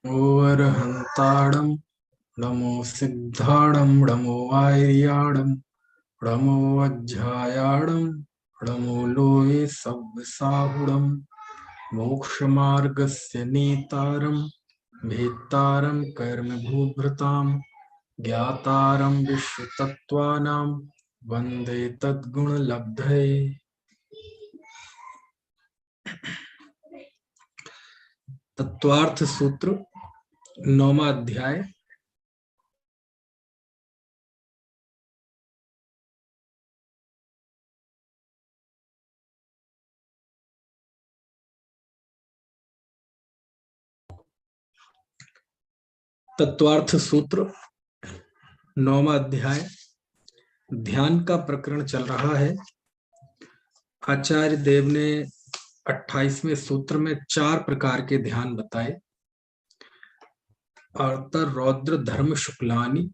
ओर्हन्ताडं नमो सिद्धाडं नमो वार्याडं नमो वज्रायाडं नमो लोये सव्यसाहुडं मोक्षमार्गस्य नेतारं भेत्तारं कर्मभूभृतां ज्ञातारं विश्वतत्त्वानां वन्दे तद्गुणलब्धये। तत्वार्थ सूत्र 9वां अध्याय। तत्वार्थ सूत्र 9वां अध्याय। ध्यान का प्रकरण चल रहा है। आचार्य देव ने 28वें सूत्र में 4 प्रकार के ध्यान बताए। आर्तर रौद्र धर्म शुक्लानि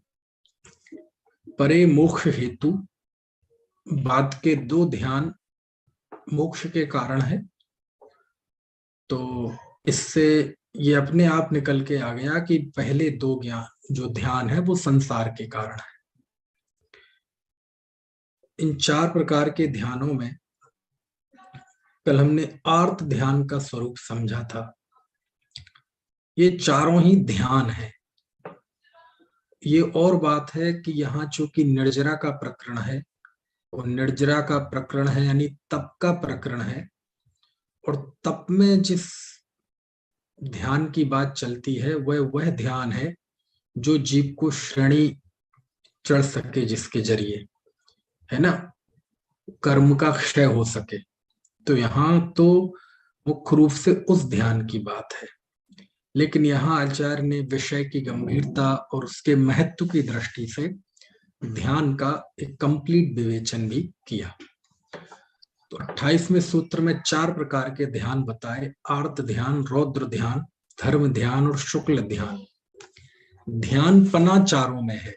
परे मोक्ष हेतु। बाद के 2 ध्यान मोक्ष के कारण है। तो इससे ये अपने आप निकल के आ गया कि पहले 2 ज्ञान जो ध्यान है वो संसार के कारण है। इन 4 प्रकार के ध्यानों में कल हमने आर्त ध्यान का स्वरूप समझा था। ये चारों ही ध्यान है। ये और बात है कि यहाँ चूंकि निर्जरा का प्रकरण है और निर्जरा का प्रकरण है यानी तप का प्रकरण है, और तप में जिस ध्यान की बात चलती है वह ध्यान है जो जीव को श्रेणी चढ़ सके, जिसके जरिए है ना कर्म का क्षय हो सके। तो यहाँ तो मुख्य रूप से उस ध्यान की बात है। लेकिन यहाँ आचार्य ने विषय की गंभीरता और उसके महत्व की दृष्टि से ध्यान का एक कंप्लीट विवेचन भी किया। तो 28वें सूत्र में 4 प्रकार के ध्यान बताए। आर्त ध्यान, रौद्र ध्यान, धर्म ध्यान और शुक्ल ध्यान। ध्यान पना चारों में है।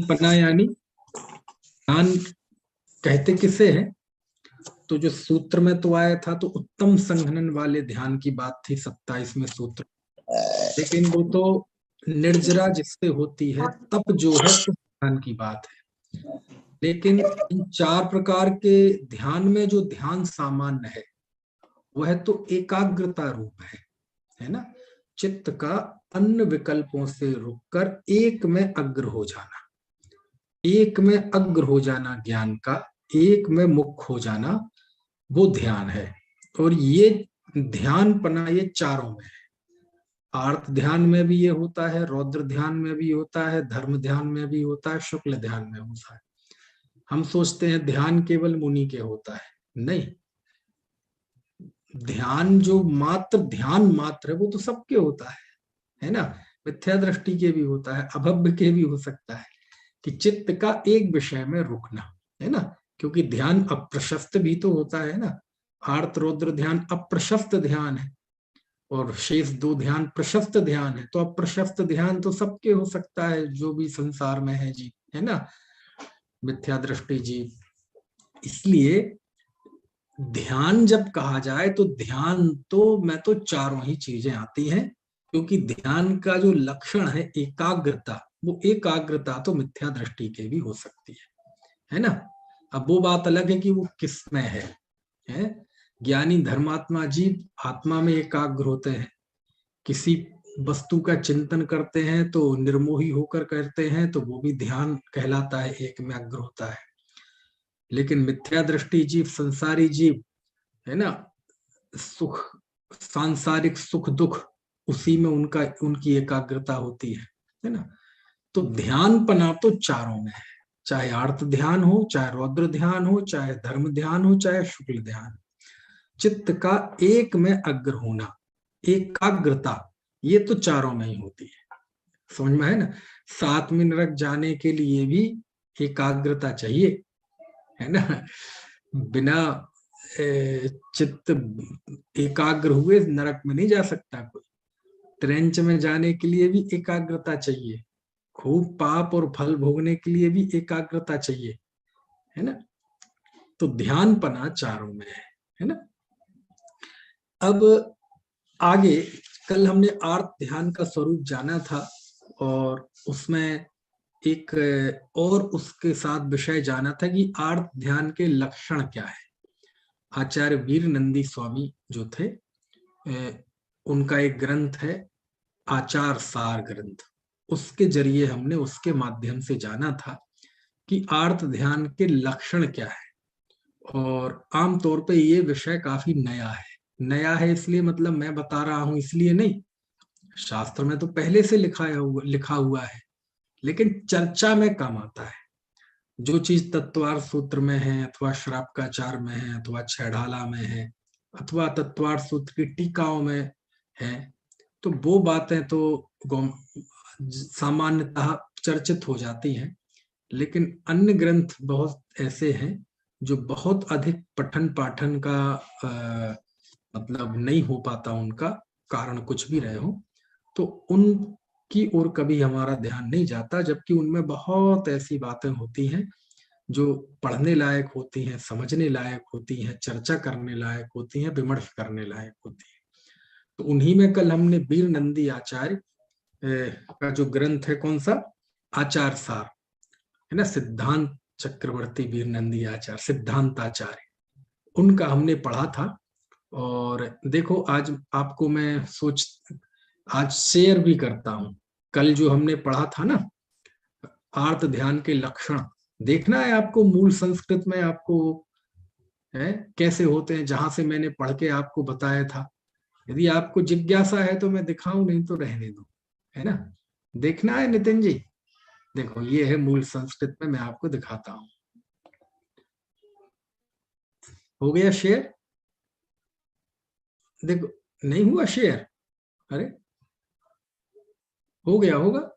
पना यानी ध्यान कहते किसे है? तो जो सूत्र में तो आया था तो उत्तम संघनन वाले ध्यान की बात थी 27वें सूत्र। लेकिन वो तो निर्जरा जिससे होती है, तप जो है उस ध्यान की बात है। लेकिन इन 4 प्रकार के ध्यान में जो ध्यान सामान्य है वह तो एकाग्रता रूप है ना। चित्त का अन्य विकल्पों से रुककर एक में अग्र हो जाना, एक में अग्र हो जाना, ज्ञान का एक में मुख्य हो जाना, वो ध्यान है। और ये ध्यान पना ये चारों में है। आर्त ध्यान में भी ये होता है, रौद्र ध्यान में भी होता है, धर्म ध्यान में भी होता है, शुक्ल ध्यान में होता है। हम सोचते हैं ध्यान केवल मुनि के होता है, नहीं। ध्यान जो मात्र ध्यान मात्र है वो तो सबके होता है ना। मिथ्या दृष्टि के भी होता है, अभव्य के भी हो सकता है कि चित्त का एक विषय में रुकना, है ना। क्योंकि ध्यान अप्रशस्त भी तो होता है ना। आर्त रौद्र ध्यान अप्रशस्त ध्यान है और शेष 2 ध्यान प्रशस्त ध्यान है। तो अप्रशस्त ध्यान तो सबके हो सकता है जो भी संसार में है जी, है ना, मिथ्या दृष्टि जीव। इसलिए ध्यान जब कहा जाए तो ध्यान तो मैं तो चारों ही चीजें आती हैं, क्योंकि ध्यान का जो लक्षण है एकाग्रता, वो एकाग्रता तो मिथ्या दृष्टि के भी हो सकती है ना। अब वो बात अलग है कि वो किस में है? ज्ञानी धर्मात्मा जीव आत्मा में एकाग्र होते हैं, किसी वस्तु का चिंतन करते हैं तो निर्मोही होकर करते हैं, तो वो भी ध्यान कहलाता है, एक में अग्र होता है। लेकिन मिथ्या दृष्टि जीव, संसारी जीव, है ना, सुख, सांसारिक सुख दुख, उसी में उनकी एकाग्रता होती है ना। तो ध्यान पना तो चारों में है, चाहे आर्त ध्यान हो, चाहे रौद्र ध्यान हो, चाहे धर्म ध्यान हो, चाहे शुक्ल ध्यान। चित्त का एक में अग्र होना, एकाग्रता, ये तो चारों में ही होती है। समझ में है ना। 7वें नरक जाने के लिए भी एकाग्रता चाहिए, है ना। बिना चित्त एकाग्र हुए नरक में नहीं जा सकता कोई। ट्रेंच में जाने के लिए भी एकाग्रता चाहिए, खूब पाप और फल भोगने के लिए भी एकाग्रता चाहिए, है ना। तो ध्यान पना चारों में है ना। अब आगे कल हमने आर्त ध्यान का स्वरूप जाना था और उसमें एक और उसके साथ विषय जाना था कि आर्त ध्यान के लक्षण क्या है। आचार्य वीर नंदी स्वामी जो थे, उनका एक ग्रंथ है आचार सार ग्रंथ, उसके जरिए हमने उसके माध्यम से जाना था कि आर्त ध्यान के लक्षण क्या है। और आमतौर पे ये विषय काफी नया है। नया है इसलिए मतलब मैं बता रहा हूं इसलिए नहीं, शास्त्र में तो पहले से लिखा हुआ है, लेकिन चर्चा में कम आता है। जो चीज तत्वार सूत्र में है अथवा श्रापकाचार में है अथवा छैढाला में है अथवा तत्वार सूत्र की टीकाओं में है, तो वो बातें तो सामान्यतः चर्चित हो जाती हैं। लेकिन अन्य ग्रंथ बहुत ऐसे हैं जो बहुत अधिक पठन पाठन का मतलब नहीं हो पाता, उनका कारण कुछ भी रहे हो, तो उनकी ओर कभी हमारा ध्यान नहीं जाता, जबकि उनमें बहुत ऐसी बातें होती हैं जो पढ़ने लायक होती हैं, समझने लायक होती हैं, चर्चा करने लायक होती हैं, विमर्श करने लायक होती हैं। तो उन्हीं में कल हमने वीर नंदी आचार्य का जो ग्रंथ है, कौन सा, आचार सार है ना, सिद्धांत चक्रवर्ती वीर नंदी आचार्य, सिद्धांत आचार्य, उनका हमने पढ़ा था। और देखो आज आपको मैं आज शेयर भी करता हूं। कल जो हमने पढ़ा था ना आर्त ध्यान के लक्षण, देखना है आपको मूल संस्कृत में आपको है कैसे होते हैं, जहां से मैंने पढ़ के आपको बताया था। यदि आपको जिज्ञासा है तो मैं दिखाऊं, नहीं तो रहने दो, है ना। देखना है नितिन जी, देखो ये है मूल संस्कृत में, मैं आपको दिखाता हूं। हो गया शेयर? देखो नहीं हुआ शेयर? अरे हो गया होगा।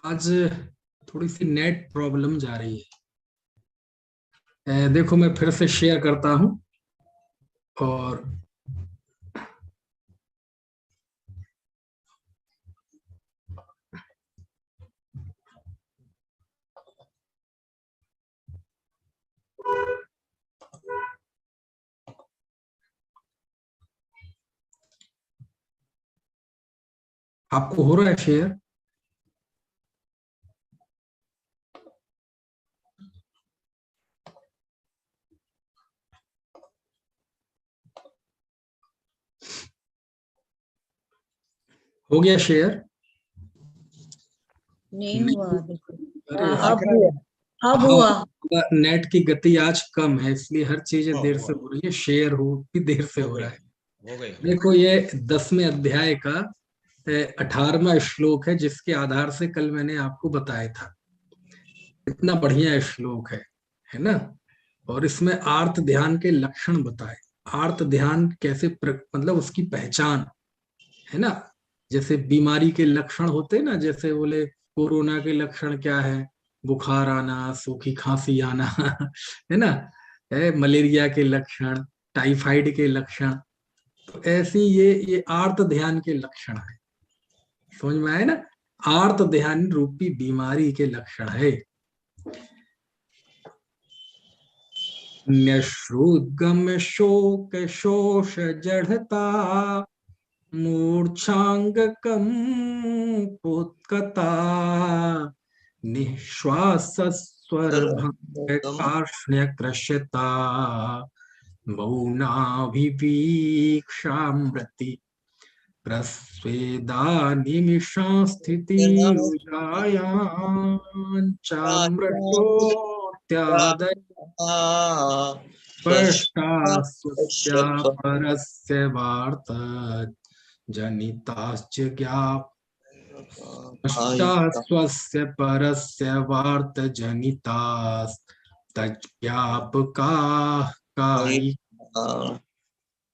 आज थोड़ी सी नेट प्रॉब्लम जा रही है। देखो मैं फिर से शेयर करता हूं और आपको हो रहा है शेयर? हो गया शेयर? नहीं हुआ देखो। अब हुआ, अब हुआ। नेट की गति आज कम है इसलिए हर चीज देर से हो रही है, शेयर हो भी देर से हो रहा है। देखो ये 10वें अध्याय का 18वां श्लोक है, जिसके आधार से कल मैंने आपको बताया था। इतना बढ़िया श्लोक है ना। और इसमें आर्त ध्यान के लक्षण बताए, आर्त ध्यान कैसे मतलब उसकी पहचान, है ना। जैसे बीमारी के लक्षण होते हैं ना, जैसे बोले कोरोना के लक्षण क्या है, बुखार आना, सूखी खांसी आना है ना, मलेरिया के लक्षण, टाइफाइड के लक्षण, तो ऐसी ये आर्त ध्यान के लक्षण है। समझ में आए ना, आर्त ध्यान रूपी बीमारी के लक्षण है। न्यश्रुद्गम शोक शोष जड़ता मूर्छांगकम उत्कता निश्वास स्वर भंग कार्ष्ण्यकृष्यता मौनाभिवीक्षामृति प्रस्वेदा निमिषा स्थितिरुजायां चामृतोत्यादय पश्चास्वस्य परस्य वार्त जनिताश्च पश्चास्वस्य परस्य वार्त जनितास्तज्ञापकाः कायि।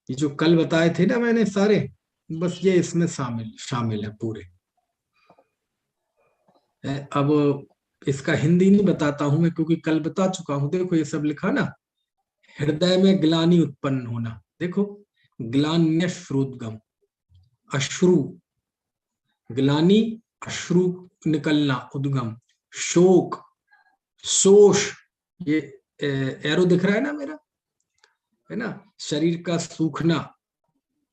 ये जो कल बताए थे ना मैंने सारे, बस ये इसमें शामिल है पूरे। अब इसका हिंदी नहीं बताता हूं मैं, क्योंकि कल बता चुका हूं। देखो ये सब लिखा ना, हृदय में ग्लानि उत्पन्न होना, देखो ग्लान्यश्रुद्गम, अश्रु, ग्लानि अश्रु निकलना, उद्गम, शोक, शोष, ये एरो दिख रहा है ना मेरा, है ना, शरीर का सूखना,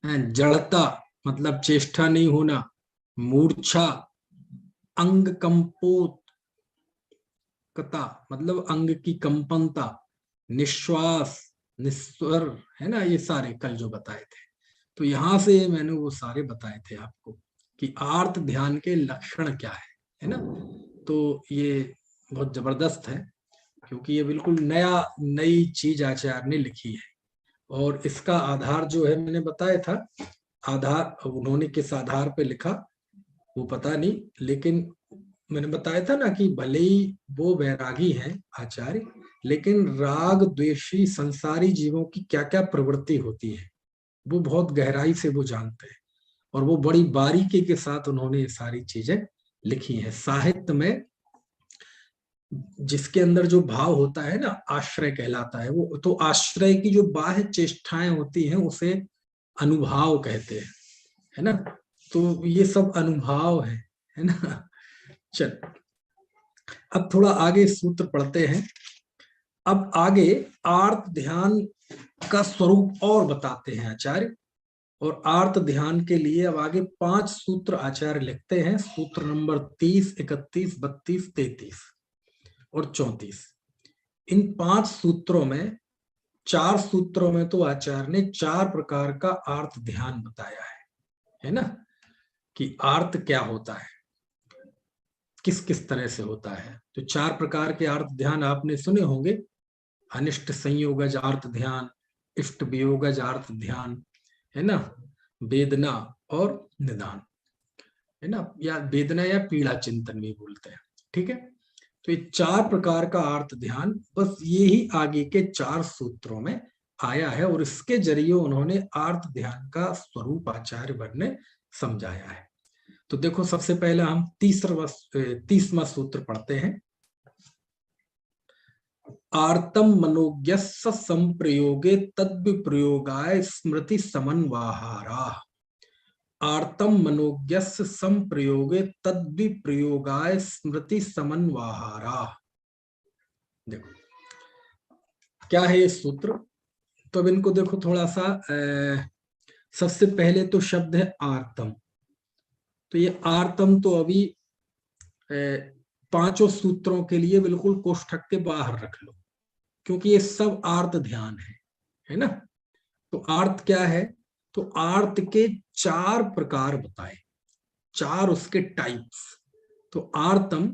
जड़ता मतलब चेष्टा नहीं होना, मूर्छा, अंग कंपोतकता मतलब अंग की कंपनता, निश्वास, निस्वर, है ना, ये सारे कल जो बताए थे। तो यहां से मैंने वो सारे बताए थे आपको कि आर्त ध्यान के लक्षण क्या है ना। तो ये बहुत जबरदस्त है, क्योंकि ये बिल्कुल नई चीज आचार्य ने लिखी है। और इसका आधार जो है मैंने बताया था, आधार उन्होंने किस आधार पे लिखा वो पता नहीं, लेकिन मैंने बताया था ना कि भले ही वो वैरागी हैं आचार्य, लेकिन राग द्वेषी संसारी जीवों की क्या क्या प्रवृत्ति होती है वो बहुत गहराई से वो जानते हैं, और वो बड़ी बारीकी के साथ उन्होंने ये सारी चीजें लिखी हैं। साहित्य में जिसके अंदर जो भाव होता है ना, आश्रय कहलाता है वो। तो आश्रय की जो बाह्य चेष्टाएं होती हैं उसे अनुभाव कहते हैं, है ना। तो ये सब अनुभाव है ना। चल अब थोड़ा आगे सूत्र पढ़ते हैं। अब आगे आर्त ध्यान का स्वरूप और बताते हैं आचार्य, और आर्त ध्यान के लिए अब आगे 5 सूत्र आचार्य लिखते हैं। सूत्र नंबर 30, 31, 32, 33 और 34। इन 5 सूत्रों में 4 सूत्रों में तो आचार्य ने 4 प्रकार का आर्त ध्यान बताया है ना, कि आर्त क्या होता है, किस किस तरह से होता है। तो 4 प्रकार के आर्त ध्यान आपने सुने होंगे, अनिष्ट संयोगज आर्त ध्यान, इष्ट वियोगज आर्त ध्यान, है ना, वेदना और निदान, है ना, या वेदना या पीड़ा चिंतन भी बोलते हैं, ठीक है। तो ये 4 प्रकार का आर्त ध्यान, बस ये ही आगे के 4 सूत्रों में आया है, और इसके जरिए उन्होंने आर्त ध्यान का स्वरूप आचार्य वर ने समझाया है। तो देखो सबसे पहले हम 30वां सूत्र पढ़ते हैं। आर्तम मनोज्ञस्य संप्रयोगे तद्विप्रयोगाय स्मृति समन्वाहारा। आर्तम मनोज्ञस्य संप्रयोगे तद्विप्रयोगाय स्मृति समन्वाहारा। देखो क्या है ये सूत्र, तो अब इनको देखो थोड़ा सा। सबसे पहले तो शब्द है आर्तम। तो ये आर्तम तो अभी 5 सूत्रों के लिए बिल्कुल कोष्ठक के बाहर रख लो, क्योंकि ये सब आर्त ध्यान है ना। तो आर्त क्या है, तो आर्त के 4 प्रकार बताए, 4 उसके टाइप्स। तो आर्तम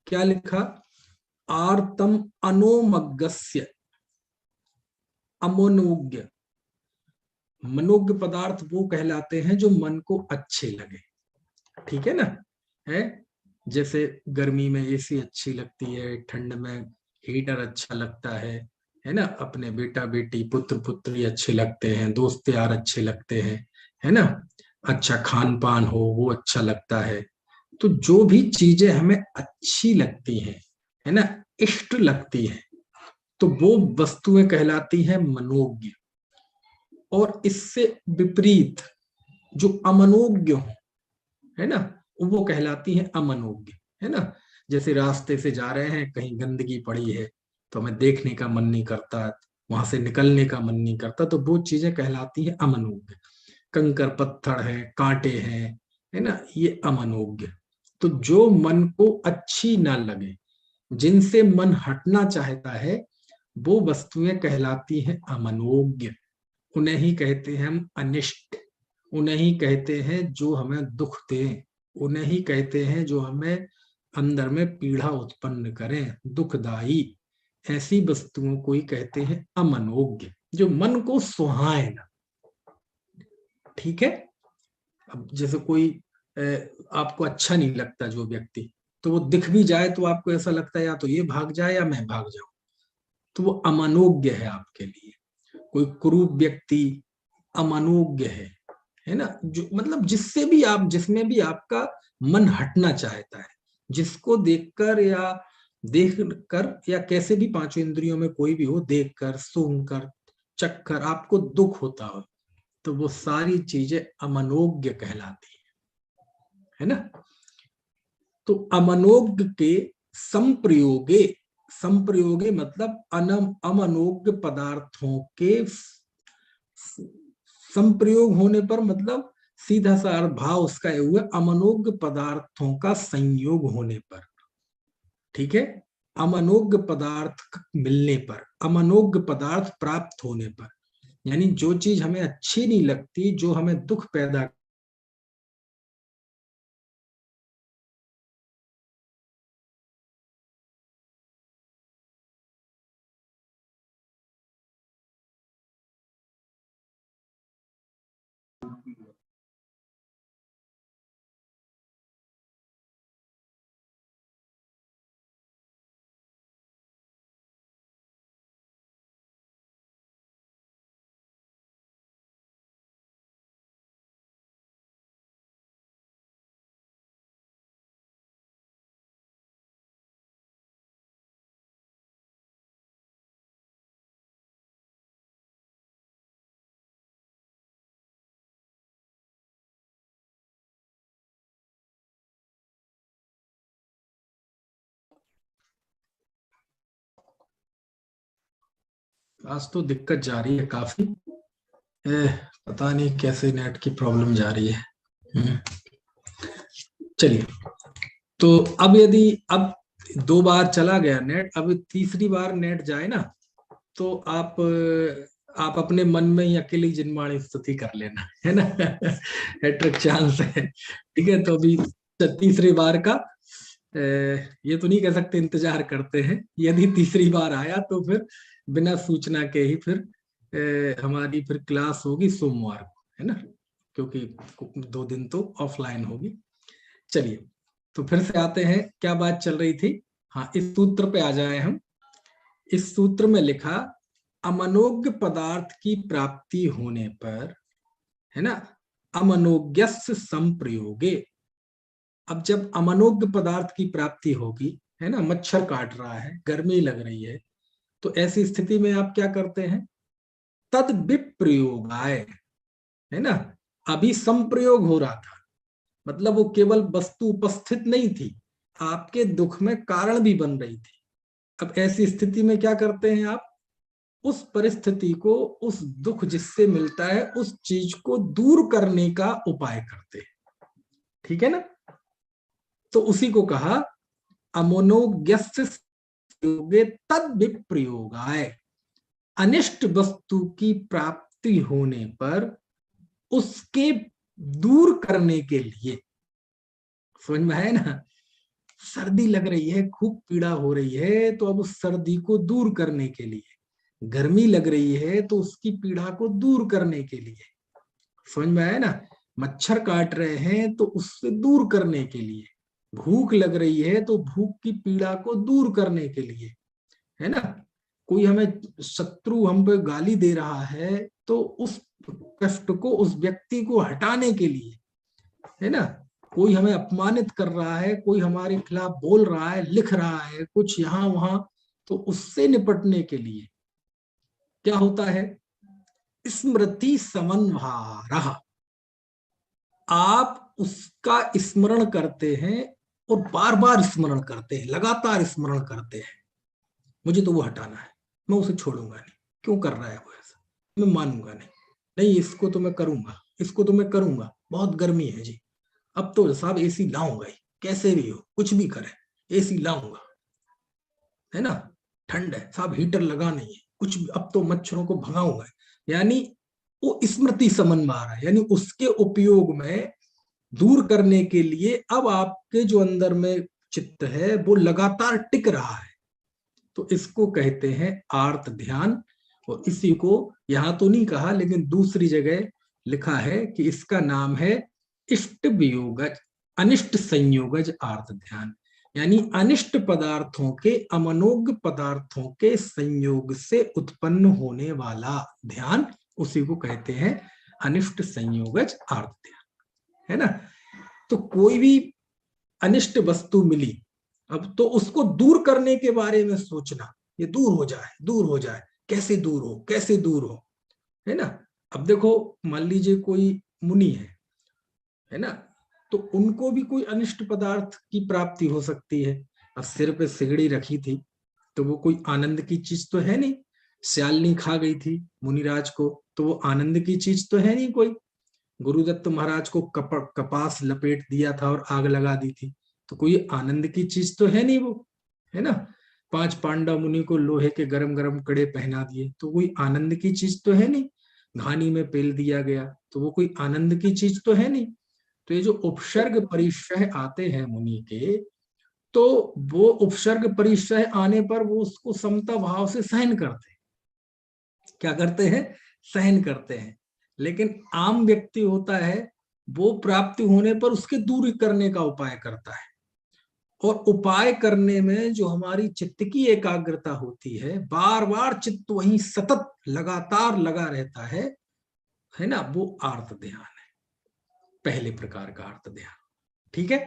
क्या लिखा, आर्तम अनोमग्गस्य, अमनोज्ञ, मनोज्ञ पदार्थ वो कहलाते हैं जो मन को अच्छे लगे, ठीक है ना। है जैसे गर्मी में एसी अच्छी लगती है, ठंड में हीटर अच्छा लगता है ना, अपने बेटा बेटी पुत्र पुत्री अच्छे लगते हैं, दोस्त यार अच्छे लगते हैं, है ना, अच्छा खान पान हो वो अच्छा लगता है। तो जो भी चीजें हमें अच्छी लगती हैं, है ना, इष्ट लगती हैं, तो वो वस्तुएं कहलाती हैं मनोज्ञ। और इससे विपरीत जो अमनोज्ञ हो, है ना, वो कहलाती है अमनोज्ञ, है ना। जैसे रास्ते से जा रहे हैं, कहीं गंदगी पड़ी है तो हमें देखने का मन नहीं करता, वहां से निकलने का मन नहीं करता, तो वो चीजें कहलाती है अमनोज्ञ। कंकर पत्थर है, कांटे हैं, है ना, ये अमनोज्ञ। तो जो मन को अच्छी ना लगे, जिनसे मन हटना चाहता है वो वस्तुएं कहलाती हैं अमनोज्ञ। उन्हें ही कहते हैं हम अनिष्ट, उन्हें ही कहते हैं जो हमें दुख दें, उन्हें ही कहते हैं जो हमें अंदर में पीड़ा उत्पन्न करें, दुखदाई। ऐसी वस्तुओं को ही कहते हैं अमनोज्ञ, जो मन को सुहाए ना। ठीक है। अब जैसे कोई आपको अच्छा नहीं लगता जो व्यक्ति, तो वो दिख भी जाए तो आपको ऐसा लगता है या तो ये भाग जाए या मैं भाग जाऊं, तो वो अमनोज्ञ है आपके लिए। कोई कुरूप व्यक्ति अमनोज्ञ है ना, जो मतलब जिससे भी आप, जिसमें भी आपका मन हटना चाहता है, जिसको देखकर या देख कर या कैसे भी पांचों इंद्रियों में कोई भी हो, देखकर, सूंघकर, चखकर आपको दुख होता हो, तो वो सारी चीजें अमनोज्ञ कहलाती है ना। तो अमनोज्ञ के संप्रयोगे, संप्रयोगे मतलब अमनोज्ञ पदार्थों के संप्रयोग होने पर, मतलब सीधा सा अर्थ भाव उसका ये हुआ अमनोज्ञ पदार्थों का संयोग होने पर। ठीक है। अमनोज्ञ पदार्थ मिलने पर, अमनोज्ञ पदार्थ प्राप्त होने पर, यानी जो चीज हमें अच्छी नहीं लगती, जो हमें दुख पैदा आज तो दिक्कत जा रही है काफी। पता नहीं कैसे नेट की प्रॉब्लम जा रही है। चलिए, तो अब यदि अब 2 बार चला गया नेट, अब तीसरी बार नेट जाए ना, तो आप अपने मन में ही अकेली जिनवाणी स्तुति कर लेना, है ना। हैट्रिक चांस है। ठीक है, तो अभी तीसरी बार का ये तो नहीं कह सकते इंतजार करते हैं, यदि तीसरी बार आया तो फिर बिना सूचना के ही फिर हमारी फिर क्लास होगी सोमवार को, है ना, क्योंकि 2 दिन तो ऑफलाइन होगी। चलिए, तो फिर से आते हैं, क्या बात चल रही थी। हाँ, इस सूत्र पे आ जाए हम। इस सूत्र में लिखा, अमनोज्ञ पदार्थ की प्राप्ति होने पर, है ना, अमनोज्ञस्य संप्रयोगे। अब जब अमनोज्ञ पदार्थ की प्राप्ति होगी, है ना, मच्छर काट रहा है, गर्मी लग रही है, तो ऐसी स्थिति में आप क्या करते हैं, तद विप्रयोगाय, है ना। अभी संप्रयोग हो रहा था, मतलब वो केवल वस्तु उपस्थित नहीं थी, आपके दुख में कारण भी बन रही थी। अब ऐसी स्थिति में क्या करते हैं आप, उस परिस्थिति को, उस दुख जिससे मिलता है, उस चीज को दूर करने का उपाय करते हैं। ठीक है ना। तो उसी को कहा अमनोज्ञस्य तद विप्रयोगाय, अनिष्ट वस्तु की प्राप्ति होने पर उसके दूर करने के लिए। समझ में है ना। सर्दी लग रही है, खूब पीड़ा हो रही है, तो अब उस सर्दी को दूर करने के लिए, गर्मी लग रही है तो उसकी पीड़ा को दूर करने के लिए, समझ में आया ना, मच्छर काट रहे हैं तो उससे दूर करने के लिए, भूख लग रही है तो भूख की पीड़ा को दूर करने के लिए, है ना, कोई हमें शत्रु हम पे गाली दे रहा है तो उस कष्ट को, उस व्यक्ति को हटाने के लिए, है ना, कोई हमें अपमानित कर रहा है, कोई हमारे खिलाफ बोल रहा है, लिख रहा है कुछ यहां वहां, तो उससे निपटने के लिए क्या होता है, स्मृति समन्वहारः, आप उसका स्मरण करते हैं और बार बार स्मरण करते हैं, लगातार स्मरण करते हैं, मुझे तो वो हटाना है, मैं उसे छोड़ूंगा नहीं, क्यों कर रहा है वो ऐसा, मैं मानूंगा नहीं, नहीं इसको तो मैं करूंगा, इसको तो मैं करूंगा, बहुत गर्मी है जी, अब तो साहब एसी लाऊंगा ही, कैसे भी हो कुछ भी करे, एसी लाऊंगा। है ना, ठंड है, साहब हीटर लगा नहीं है, कुछ भी, अब तो मच्छरों को भगाऊंगा, यानी वो स्मृति समन में आ रहा है, यानी उसके उपयोग में दूर करने के लिए अब आपके जो अंदर में चित्त है वो लगातार टिक रहा है, तो इसको कहते हैं आर्त ध्यान। और इसी को यहां तो नहीं कहा लेकिन दूसरी जगह लिखा है कि इसका नाम है इष्ट वियोगज अनिष्ट संयोगज आर्त ध्यान, यानी अनिष्ट पदार्थों के अमनोज्ञ पदार्थों के संयोग से उत्पन्न होने वाला ध्यान, उसी को कहते हैं अनिष्ट संयोगज आर्त ध्यान, है ना। तो कोई भी अनिष्ट वस्तु मिली, अब तो उसको दूर करने के बारे में सोचना, ये दूर हो जाए, दूर हो जाए, कैसे दूर हो, कैसे दूर हो, है ना। अब देखो मान लीजिए कोई मुनि है ना, तो उनको भी कोई अनिष्ट पदार्थ की प्राप्ति हो सकती है। अब सिर पे सिगड़ी रखी थी तो वो कोई आनंद की चीज तो है नहीं, श्यालनी खा गई थी मुनिराज को तो वो आनंद की चीज तो है नहीं कोई, गुरुदत्त महाराज को कपास लपेट दिया था और आग लगा दी थी तो कोई आनंद की चीज तो है नहीं वो, है ना। 5 पांडव मुनि को लोहे के गरम गरम कड़े पहना दिए तो कोई आनंद की चीज तो है नहीं, घानी में पेल दिया गया तो वो कोई आनंद की चीज तो है नहीं। तो ये जो उपसर्ग परिचय आते हैं मुनि के, तो वो उपसर्ग परिचय आने पर वो उसको समता भाव से सहन करते हैं, क्या करते हैं, सहन करते हैं। लेकिन आम व्यक्ति होता है वो प्राप्ति होने पर उसके दूर करने का उपाय करता है, और उपाय करने में जो हमारी चित्त की एकाग्रता होती है, बार बार चित्त वहीं सतत लगातार लगा रहता है ना, वो आर्त ध्यान है, पहले प्रकार का आर्त ध्यान। ठीक है।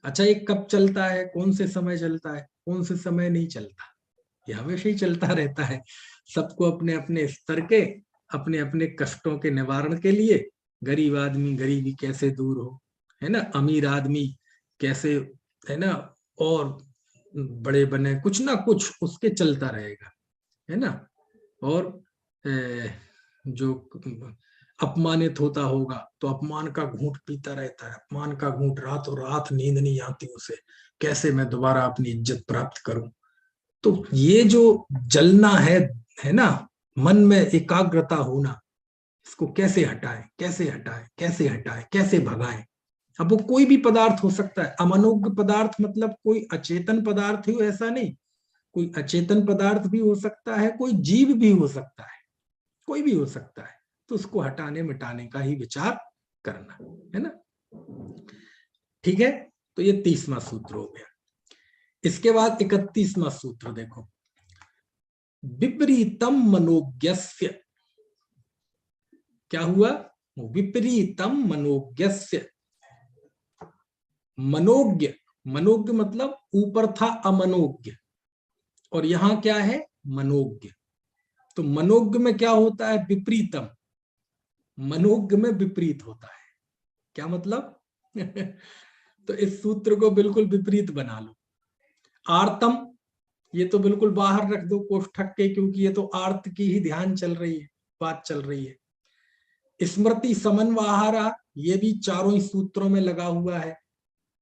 अच्छा ये कब चलता है, कौन से समय चलता है, कौन से समय नहीं चलता, ये हमेशा ही चलता रहता है। सबको अपने अपने स्तर के अपने अपने कष्टों के निवारण के लिए, गरीब आदमी गरीबी कैसे दूर हो, है ना, अमीर आदमी कैसे, है ना, और बड़े बने, कुछ ना कुछ उसके चलता रहेगा, है ना। और जो अपमानित होता होगा तो अपमान का घूंट पीता रहता है, अपमान का घूंट, रातों रात नींद नहीं आती उसे, कैसे मैं दोबारा अपनी इज्जत प्राप्त करूं। तो ये जो जलना है ना, मन में एकाग्रता होना, इसको कैसे हटाएं, कैसे हटाएं, कैसे हटाएं, कैसे भगाएं। अब वो कोई भी पदार्थ हो सकता है, अमनोज्ञ पदार्थ मतलब कोई अचेतन पदार्थ ही हो ऐसा नहीं, कोई अचेतन पदार्थ भी हो सकता है, कोई जीव भी हो सकता है, कोई भी हो सकता है, तो उसको हटाने मिटाने का ही विचार करना, है ना। ठीक है, तो ये 30वां सूत्र हो गया। इसके बाद 31वां सूत्र देखो, विपरीतम मनोज्ञस्य, क्या हुआ, विपरीतम मनोज्ञस्य, मनोज्ञ, मनोज्ञ मतलब ऊपर था अमनोज्ञ और यहां क्या है, मनोज्ञ। तो मनोज्ञ में क्या होता है, विपरीतम, मनोज्ञ में विपरीत होता है, क्या मतलब तो इस सूत्र को बिल्कुल विपरीत बना लो। आर्तम, ये तो बिल्कुल बाहर रख दो कोष्ठक के, क्योंकि ये तो आर्त की ही ध्यान चल रही है, बात चल रही है। स्मृति समन्वहारा, ये भी चारों ही सूत्रों में लगा हुआ है,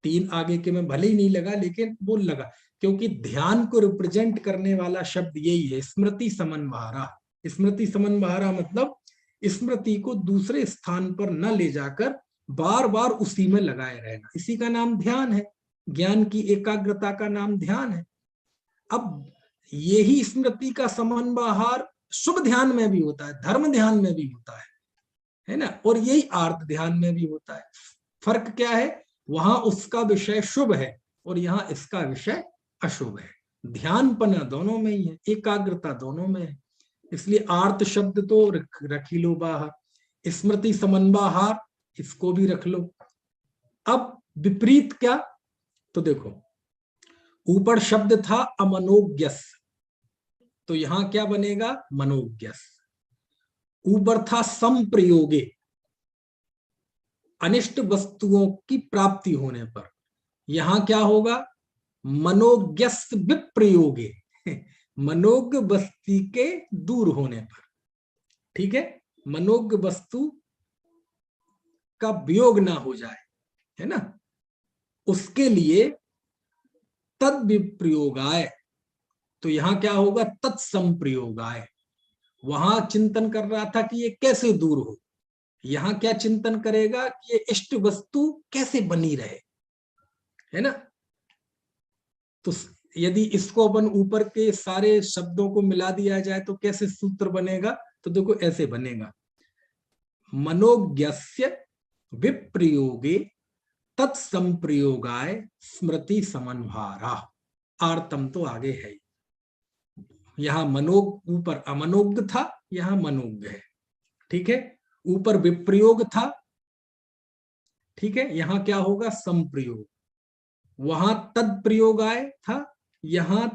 3 आगे के में भले ही नहीं लगा लेकिन वो लगा, क्योंकि ध्यान को रिप्रेजेंट करने वाला शब्द यही है, स्मृति समन्वहारा। स्मृति समन्वहारा मतलब स्मृति को दूसरे स्थान पर न ले जाकर बार बार उसी में लगाए रहना, इसी का नाम ध्यान है, ज्ञान की एकाग्रता का नाम ध्यान है। अब यही स्मृति का समन्वहार शुभ ध्यान में भी होता है, धर्म ध्यान में भी होता है ना, और यही आर्त ध्यान में भी होता है। फर्क क्या है, वहां उसका विषय शुभ है और यहाँ इसका विषय अशुभ है। ध्यानपना दोनों में ही है, एकाग्रता दोनों में है, इसलिए आर्त शब्द तो रख ही लो बाहर, स्मृति समन्वहार इसको भी रख लो। अब विपरीत क्या, तो देखो ऊपर शब्द था अमनोज्ञस, तो यहां क्या बनेगा, मनोज्ञस। ऊपर था संप्रयोगे, अनिष्ट वस्तुओं की प्राप्ति होने पर, यहां क्या होगा, मनोज्ञस विप्रयोगे, मनोज्ञ वस्तु के दूर होने पर। ठीक है, मनोज्ञ वस्तु का वियोग ना हो जाए, है ना, उसके लिए तद विप्रयोगाय, तो यहाँ क्या होगा, तत्संप्रयोगाय। वहां चिंतन कर रहा था कि ये कैसे दूर हो, यहाँ क्या चिंतन करेगा कि ये इष्ट वस्तु कैसे बनी रहे, है ना। तो यदि इसको अपन ऊपर के सारे शब्दों को मिला दिया जाए तो कैसे सूत्र बनेगा, तो देखो ऐसे बनेगा, मनोज्ञस्य विप्रयोगे तत्संप्रयोगाय स्मृति समन्वारा। आर्तम तो आगे है, यहां मनोग ऊपर अमनोज्ञ था, यहां मनोज्ञ है, ठीक है। ऊपर विप्रयोग था, ठीक है, यहां क्या होगा, संप्रयोग। वहां तद प्रयोगाय था, यहां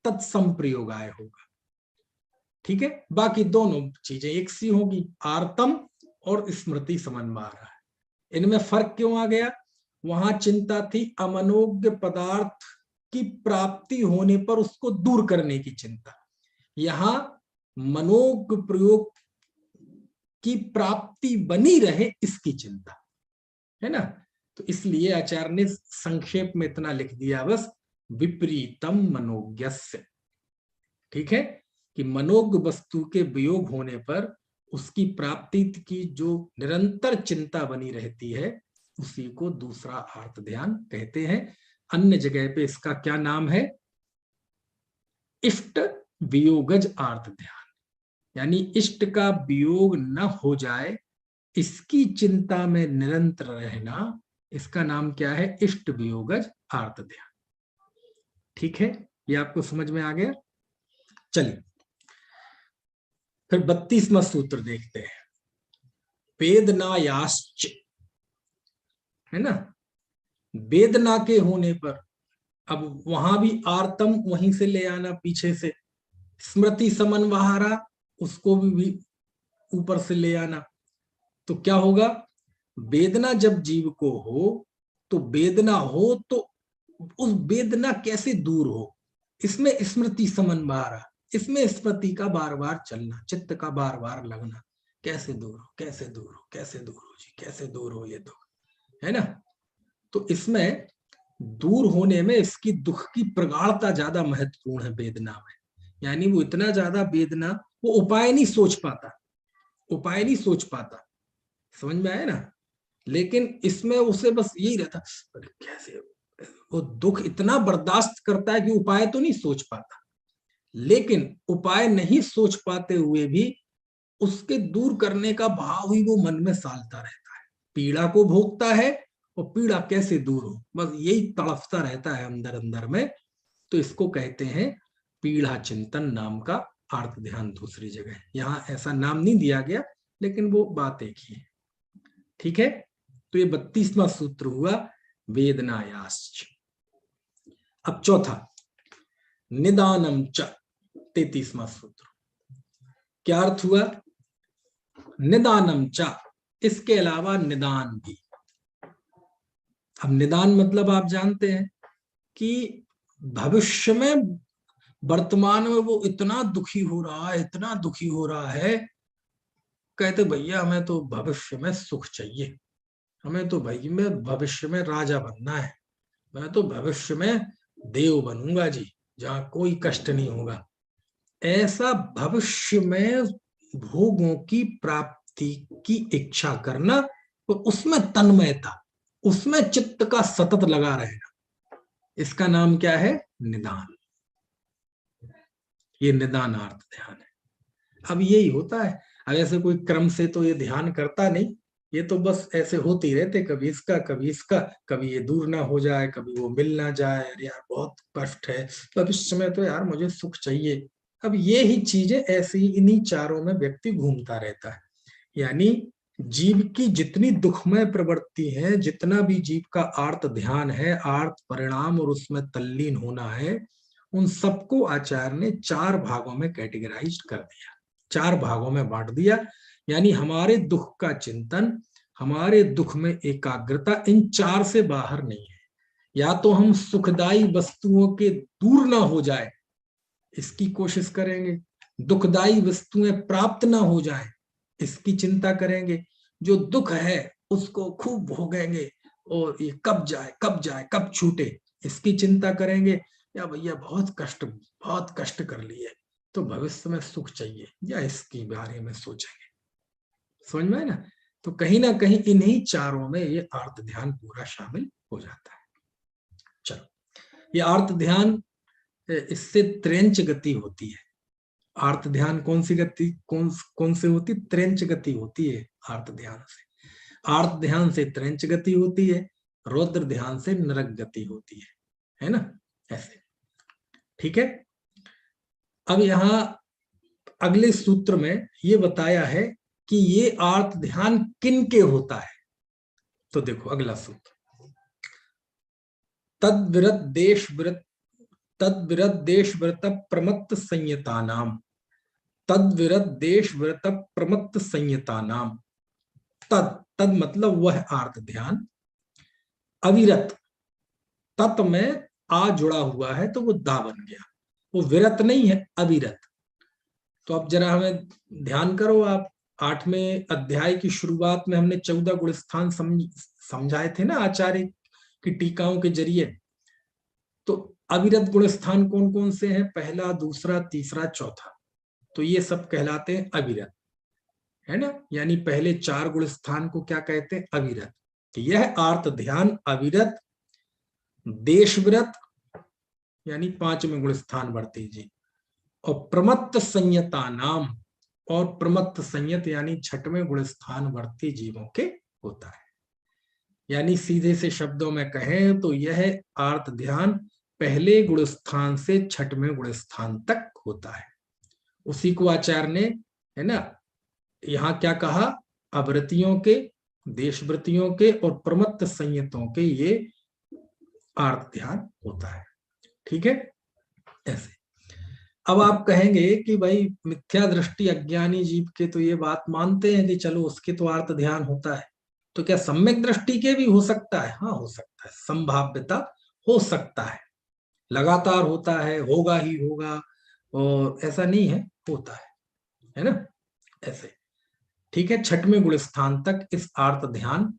तत्संप्रयोगाय होगा, ठीक है। बाकी दोनों चीजें एक सी होगी, आर्तम और स्मृति समन्वय। इनमें फर्क क्यों आ गया, वहां चिंता थी अमनोज्ञ पदार्थ की प्राप्ति होने पर उसको दूर करने की चिंता, यहां मनोज्ञ प्रयोग की प्राप्ति बनी रहे इसकी चिंता, है ना। तो इसलिए आचार्य ने संक्षेप में इतना लिख दिया बस, विपरीतम मनोज्ञस्य, ठीक है, कि मनोज्ञ वस्तु के वियोग होने पर उसकी प्राप्ति की जो निरंतर चिंता बनी रहती है उसी को दूसरा आर्त ध्यान कहते हैं। अन्य जगह पे इसका क्या नाम है, इष्ट वियोगज आर्त ध्यान, यानी इष्ट का वियोग न हो जाए इसकी चिंता में निरंतर रहना, इसका नाम क्या है, इष्ट वियोगज आर्त ध्यान, ठीक है। ये आपको समझ में आ गया। चलिए फिर 32वां सूत्र देखते हैं, वेदनायाश्च, है ना। वेदना के होने पर, अब वहां भी आर्तम वहीं से ले आना पीछे से, स्मृति समन्वहारा उसको भी ऊपर से ले आना, तो क्या होगा, वेदना जब जीव को हो तो वेदना हो तो उस वेदना कैसे दूर हो, इसमें स्मृति समन्वहारा, इसमें स्मृति का बार बार चलना, चित्त का बार बार लगना, कैसे दूर हो, कैसे दूर हो, कैसे दूर हो जी, कैसे दूर हो ये दुख, है ना। तो इसमें दूर होने में इसकी दुख की प्रगाढ़ता ज्यादा महत्वपूर्ण है वेदना में, यानी वो इतना ज्यादा वेदना, वो उपाय नहीं सोच पाता, उपाय नहीं सोच पाता, समझ में आया ना। लेकिन इसमें उसे बस यही रहता, अरे कैसे, वो दुख इतना बर्दाश्त करता है कि उपाय तो नहीं सोच पाता, लेकिन उपाय नहीं सोच पाते हुए भी उसके दूर करने का भाव ही वो मन में सालता रहता है, पीड़ा को भोगता है और पीड़ा कैसे दूर हो, बस यही तड़फता रहता है अंदर अंदर में। तो इसको कहते हैं पीड़ा चिंतन नाम का आर्त ध्यान दूसरी जगह, यहां ऐसा नाम नहीं दिया गया लेकिन वो बात एक ही है, ठीक है। तो ये 32वां सूत्र हुआ, वेदनायाश्च। अब चौथा, निदानम च, 33वां सूत्र, क्या अर्थ हुआ, निदानम च, इसके अलावा निदान भी। अब निदान मतलब आप जानते हैं कि भविष्य में, वर्तमान में वो इतना दुखी हो रहा है, इतना दुखी हो रहा है, कहते भैया हमें तो भविष्य में सुख चाहिए, हमें तो भाई में भविष्य में राजा बनना है, मैं तो भविष्य में देव बनूंगा जी, जहां कोई कष्ट नहीं होगा। ऐसा भविष्य में भोगों की प्राप्ति की इच्छा करना, तो उसमें तन्मयता, उसमें चित्त का सतत लगा रहना, इसका नाम क्या है, निदान। ये निदानार्थ ध्यान है। अब यही होता है, अब ऐसे कोई क्रम से तो ये ध्यान करता नहीं, ये तो बस ऐसे होते ही रहते, कभी इसका कभी इसका, कभी ये दूर ना हो जाए, कभी वो मिल ना जाए, अरे यार बहुत कष्ट है, भविष्य में तो यार मुझे सुख चाहिए। अब ये ही चीजें ऐसे ही इन्हीं चारों में व्यक्ति घूमता रहता है, यानी जीव की जितनी दुखमय प्रवृत्ति है, जितना भी जीव का आर्त ध्यान है, आर्त परिणाम और उसमें तल्लीन होना है, उन सबको आचार्य ने 4 भागों में कैटेगराइज कर दिया, 4 भागों में बांट दिया। यानी हमारे दुख का चिंतन, हमारे दुख में एकाग्रता इन 4 से बाहर नहीं है। या तो हम सुखदायी वस्तुओं के दूर ना हो जाए इसकी कोशिश करेंगे, दुखदायी वस्तुएं प्राप्त ना हो जाए इसकी चिंता करेंगे, जो दुख है उसको खूब भोगेंगे और ये कब जाए कब जाए कब छूटे इसकी चिंता करेंगे, या भैया बहुत कष्ट कर लिए, तो भविष्य में सुख चाहिए, या इसके बारे में सोचेंगे। समझ में है ना? तो कहीं ना कहीं इन्हीं चारों में ये आर्त ध्यान पूरा शामिल हो जाता है। चलो, ये आर्त ध्यान, इससे त्रेंच गति होती है। आर्त ध्यान कौन सी गति, कौन से होती? त्रेंच गति होती है आर्त ध्यान से। आर्त ध्यान से त्रेंच गति होती है, रौद्र ध्यान से नरक गति होती है ना? ऐसे, ठीक है। अब यहां अगले सूत्र में ये बताया है कि ये आर्त ध्यान किन के होता है। तो देखो अगला सूत्र, तद्विरत देश व्रत प्रमत्त संयता नाम, तद्विरत देश व्रत प्रमत्त संयता नाम। तद मतलब वह आर्त ध्यान, अविरत, तत् में आ जुड़ा हुआ है तो वो दा बन गया, वो विरत नहीं है, अविरत। तो अब जरा हमें ध्यान करो, आप 8वें अध्याय की शुरुआत में हमने 14 गुण स्थान समझाए थे ना आचार्य की टीकाओं के जरिए। तो अविरत गुण स्थान कौन कौन से हैं? पहला, दूसरा, तीसरा, चौथा। तो ये सब कहलाते हैं अविरत, है ना? यानी पहले 4 गुण स्थान को क्या कहते हैं? अविरत। तो यह आर्त ध्यान अविरत, देशव्रत यानी 5वें गुण स्थान वर्ती जी, और प्रमत्त संयता नाम, और प्रमत्त संयत यानी 6वें गुण स्थान वर्ती जीवों के होता है। यानी सीधे से शब्दों में कहें तो यह आर्त ध्यान पहले गुण स्थान से 6वें गुण स्थान तक होता है। उसी को आचार्य ने, है ना, यहाँ क्या कहा? अवृत्तियों के, देशवृत्तियों के और प्रमत्त संयतों के ये आर्त ध्यान होता है। ठीक है, ऐसे। अब आप कहेंगे कि भाई मिथ्या दृष्टि अज्ञानी जीव के तो ये बात मानते हैं कि चलो उसके तो आर्त ध्यान होता है, तो क्या सम्यक दृष्टि के भी हो सकता है? हाँ, हो सकता है, संभाव्यता हो सकता है, लगातार होता है, होगा ही होगा, और ऐसा नहीं है, होता है ना? ऐसे, ठीक है। 6वें गुण स्थान तक इस आर्त ध्यान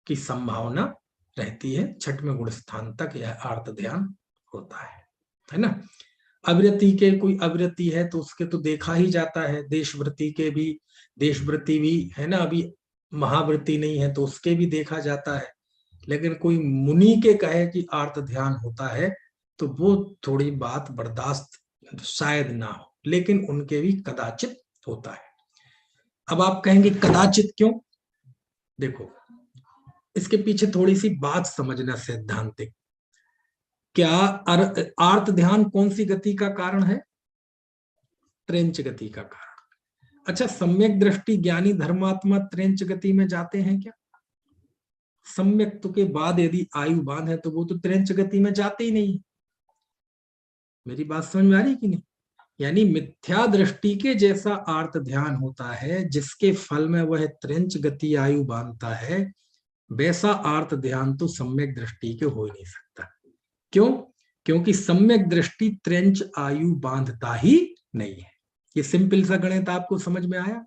की संभावना रहती है, 6वें गुण स्थान तक यह आर्त ध्यान होता है ना? अवृत्ति के, कोई अवृत्ति है तो उसके तो देखा ही जाता है, देशवृत्ति के भी, देशवृत्ति भी है ना, अभी महावृत्ति नहीं है तो उसके भी देखा जाता है। लेकिन कोई मुनि के कहे कि आर्त ध्यान होता है तो वो थोड़ी बात बर्दाश्त शायद ना हो, लेकिन उनके भी कदाचित होता है। अब आप कहेंगे कदाचित क्यों? देखो, इसके पीछे थोड़ी सी बात समझना सैद्धांतिक। क्या आर्त ध्यान कौन सी गति का कारण है? त्रेंच गति का कारण। अच्छा, सम्यक दृष्टि ज्ञानी धर्मात्मा त्रेंच गति में जाते हैं क्या? सम्यक के बाद यदि आयु बांध है तो वो तो त्रेंच गति में जाते ही नहीं। मेरी बात समझ में आ रही कि नहीं? यानी मिथ्या दृष्टि के जैसा आर्त ध्यान होता है जिसके फल में वह त्रेंच गति आयु बांधता है, वैसा आर्त ध्यान तो सम्यक दृष्टि के हो ही नहीं सकता। क्यों? क्योंकि सम्यक दृष्टि त्रेंच आयु बांधता ही नहीं है। ये सिंपल सा गणित आपको समझ में आया?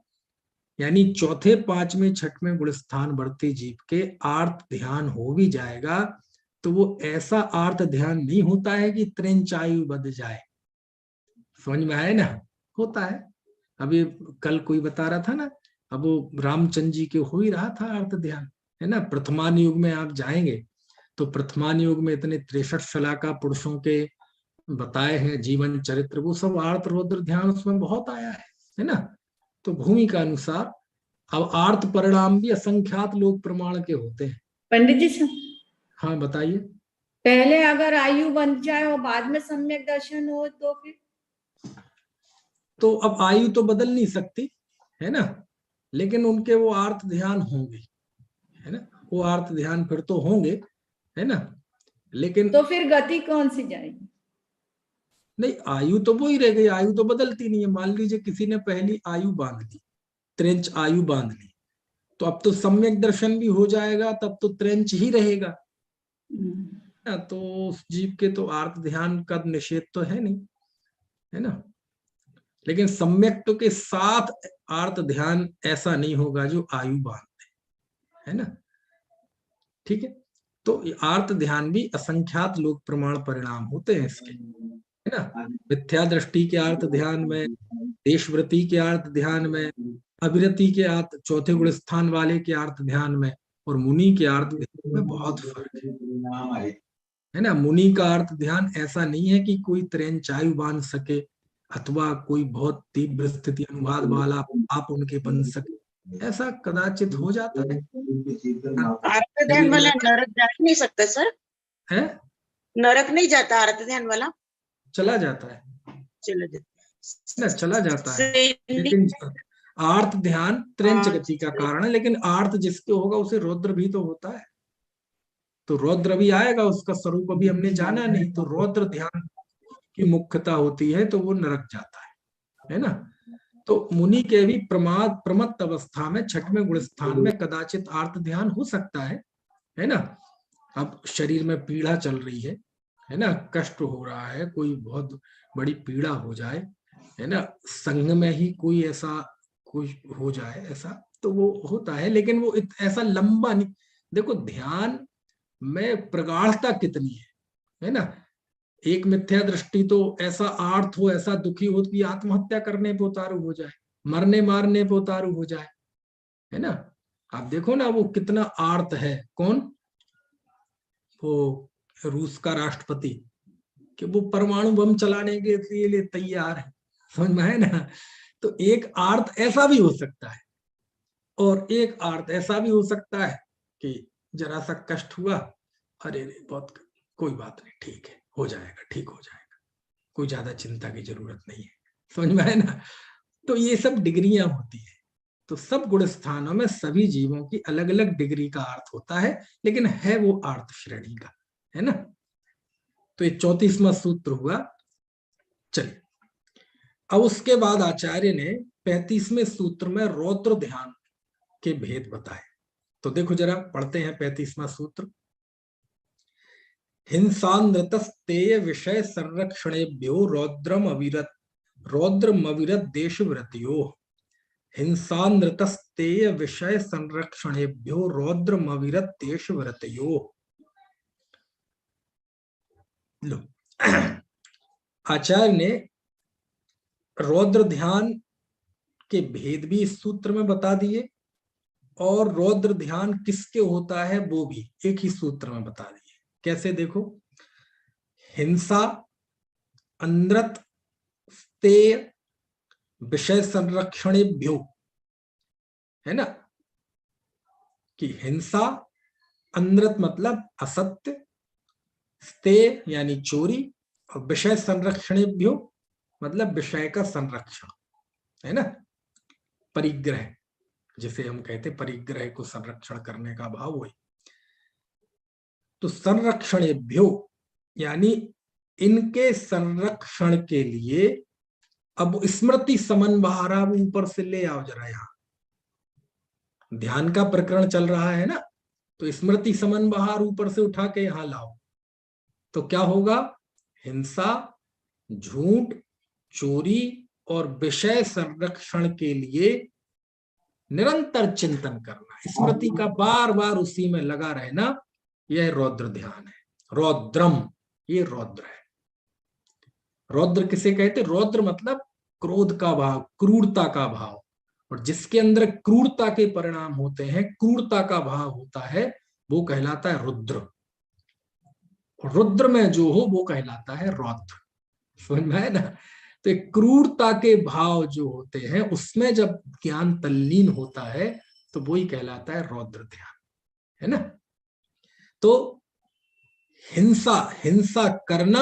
यानी चौथे, 5वें, 6वें गुण स्थान बढ़ते जीव के आर्त ध्यान हो भी जाएगा तो वो ऐसा आर्त ध्यान नहीं होता है कि त्रेंच आयु बध जाए। समझ में आया ना? होता है। अभी कल कोई बता रहा था ना, अब वो रामचंद्र जी के हो ही रहा था आर्त ध्यान, है ना? प्रथमान युग में आप जाएंगे तो प्रथमान युग में इतने 63 शलाका पुरुषों के बताए हैं जीवन चरित्र, वो सब आर्त रौद्र ध्यान उसमें बहुत आया है ना? तो भूमि का अनुसार अब आर्त परिणाम भी असंख्यात लोग प्रमाण के होते हैं। पंडित जी सर, हाँ बताइए। पहले अगर आयु बन जाए और बाद में सम्यक दर्शन हो तो फिर? तो अब आयु तो बदल नहीं सकती, है ना? लेकिन उनके वो आर्त ध्यान होंगे, है ना? वो आर्त ध्यान फिर तो होंगे, है ना? लेकिन तो फिर गति कौन सी जाएगी? नहीं, आयु तो वो ही रह गई, आयु तो बदलती नहीं है। मान लीजिए किसी ने पहली आयु बांध ली, त्रेंच आयु बांध ली, तो अब तो सम्यक दर्शन भी हो जाएगा, तब तो त्रेंच ही रहेगा ना? तो उस जीव के तो आर्त ध्यान का निषेध तो है नहीं, है ना? लेकिन सम्यक के साथ आर्त ध्यान ऐसा नहीं होगा जो आयु बांधते, है ना? ठीक है। तो आर्त ध्यान भी असंख्यात लोक प्रमाण परिणाम होते हैं इसके, है ना। मिथ्या दृष्टि के आर्त ध्यान में, देशव्रति के आर्त ध्यान में, अविरति के आर्त चौथे गुण स्थान वाले के आर्त ध्यान में और मुनि के आर्त ध्यान में बहुत फर्क है ना। मुनि का अर्थ ध्यान ऐसा नहीं है कि कोई त्रेंचायु बांध सके अथवा कोई बहुत तीव्र स्थिति अनुवाद वाला आप उनके बन सके, ऐसा कदाचित हो जाता है। आर्त ध्यान वाला नरक जा नहीं सकता सर? है, नरक नहीं जाता आर्त ध्यान वाला? चला जाता है चला जाता ना, चला जाता है। लेकिन आर्त ध्यान त्रेंच गति का कारण है, लेकिन आर्त जिसके होगा उसे रौद्र भी तो होता है, तो रौद्र भी आएगा, उसका स्वरूप अभी हमने जाना नहीं। तो रौद्र ध्यान की मुख्यता होती है तो वो नरक जाता है ना। तो मुनि के भी प्रमत्त अवस्था में छठवें गुण स्थान में कदाचित आर्त ध्यान हो सकता है ना। अब शरीर में पीड़ा चल रही है ना, कष्ट हो रहा है, कोई बहुत बड़ी पीड़ा हो जाए, है ना, संग में ही कोई ऐसा कुछ हो जाए ऐसा, तो वो होता है। लेकिन वो ऐसा लंबा नहीं। देखो ध्यान में प्रगाढ़ता कितनी है ना। एक मिथ्या दृष्टि तो ऐसा आर्थ हो, ऐसा दुखी हो कि आत्महत्या करने पे उतारू हो जाए, मरने मारने पे उतारू हो जाए, है ना। आप देखो ना वो कितना आर्त है, कौन, वो रूस का राष्ट्रपति, कि वो परमाणु बम चलाने के लिए तैयार है, समझ में है ना। तो एक आर्त ऐसा भी हो सकता है और एक आर्त ऐसा भी हो सकता है कि जरा सा कष्ट हुआ, अरे बहुत, कोई बात नहीं, ठीक है, हो जाएगा, ठीक हो जाएगा, कोई ज्यादा चिंता की जरूरत नहीं है, समझ में है ना। तो ये सब डिग्रियां होती है। तो सब गुण स्थानों में सभी जीवों की अलग अलग डिग्री का अर्थ होता है, लेकिन है वो अर्थ श्रेणी का, है ना। तो ये 34वां सूत्र हुआ। चलिए अब उसके बाद आचार्य ने 35वें सूत्र में रौद्र ध्यान के भेद बताए। तो देखो जरा पढ़ते हैं 35वां सूत्र। हिंसान्द्रतस्तेय विषय संरक्षणेभ्यो रौद्रम अविरत देश व्रतियो। हिंसान्द्रतस्तेय विषय संरक्षणेभ्यो रौद्रम अविरत देश व्रतयो। लो आचार्य ने रौद्र ध्यान के भेद भी इस सूत्र में बता दिए और रौद्र ध्यान किसके होता है वो भी एक ही सूत्र में बता दिए। कैसे, देखो, हिंसा, अंद्रत, स्तेय, विषय संरक्षणेभ्यो, है ना, कि हिंसा, अंद्रत मतलब असत्य, स्तेय यानी चोरी, और विषय संरक्षणेभ्यो मतलब विषय का संरक्षण, है ना, परिग्रह जिसे हम कहते, परिग्रह को संरक्षण करने का भाव वही। तो संरक्षणेभ्यो यानी इनके संरक्षण के लिए, अब स्मृति समन्वहारा ऊपर से ले आओ जरा, यहां ध्यान का प्रकरण चल रहा है ना, तो स्मृति समन्वहार ऊपर से उठा के यहां लाओ, तो क्या होगा, हिंसा, झूठ, चोरी और विषय संरक्षण के लिए निरंतर चिंतन करना, स्मृति का बार बार उसी में लगा रहना, यह रौद्र ध्यान है। रौद्रम, ये रौद्र है। रौद्र किसे कहते, रौद्र मतलब क्रोध का भाव, क्रूरता का भाव, और जिसके अंदर क्रूरता के परिणाम होते हैं, क्रूरता का भाव होता है, वो कहलाता है रुद्र। रुद्र में जो हो वो कहलाता है रौद्र, समझ में है ना। तो क्रूरता के भाव जो होते हैं उसमें जब ज्ञान तल्लीन होता है तो वही कहलाता है रौद्र ध्यान, है ना। तो हिंसा, हिंसा करना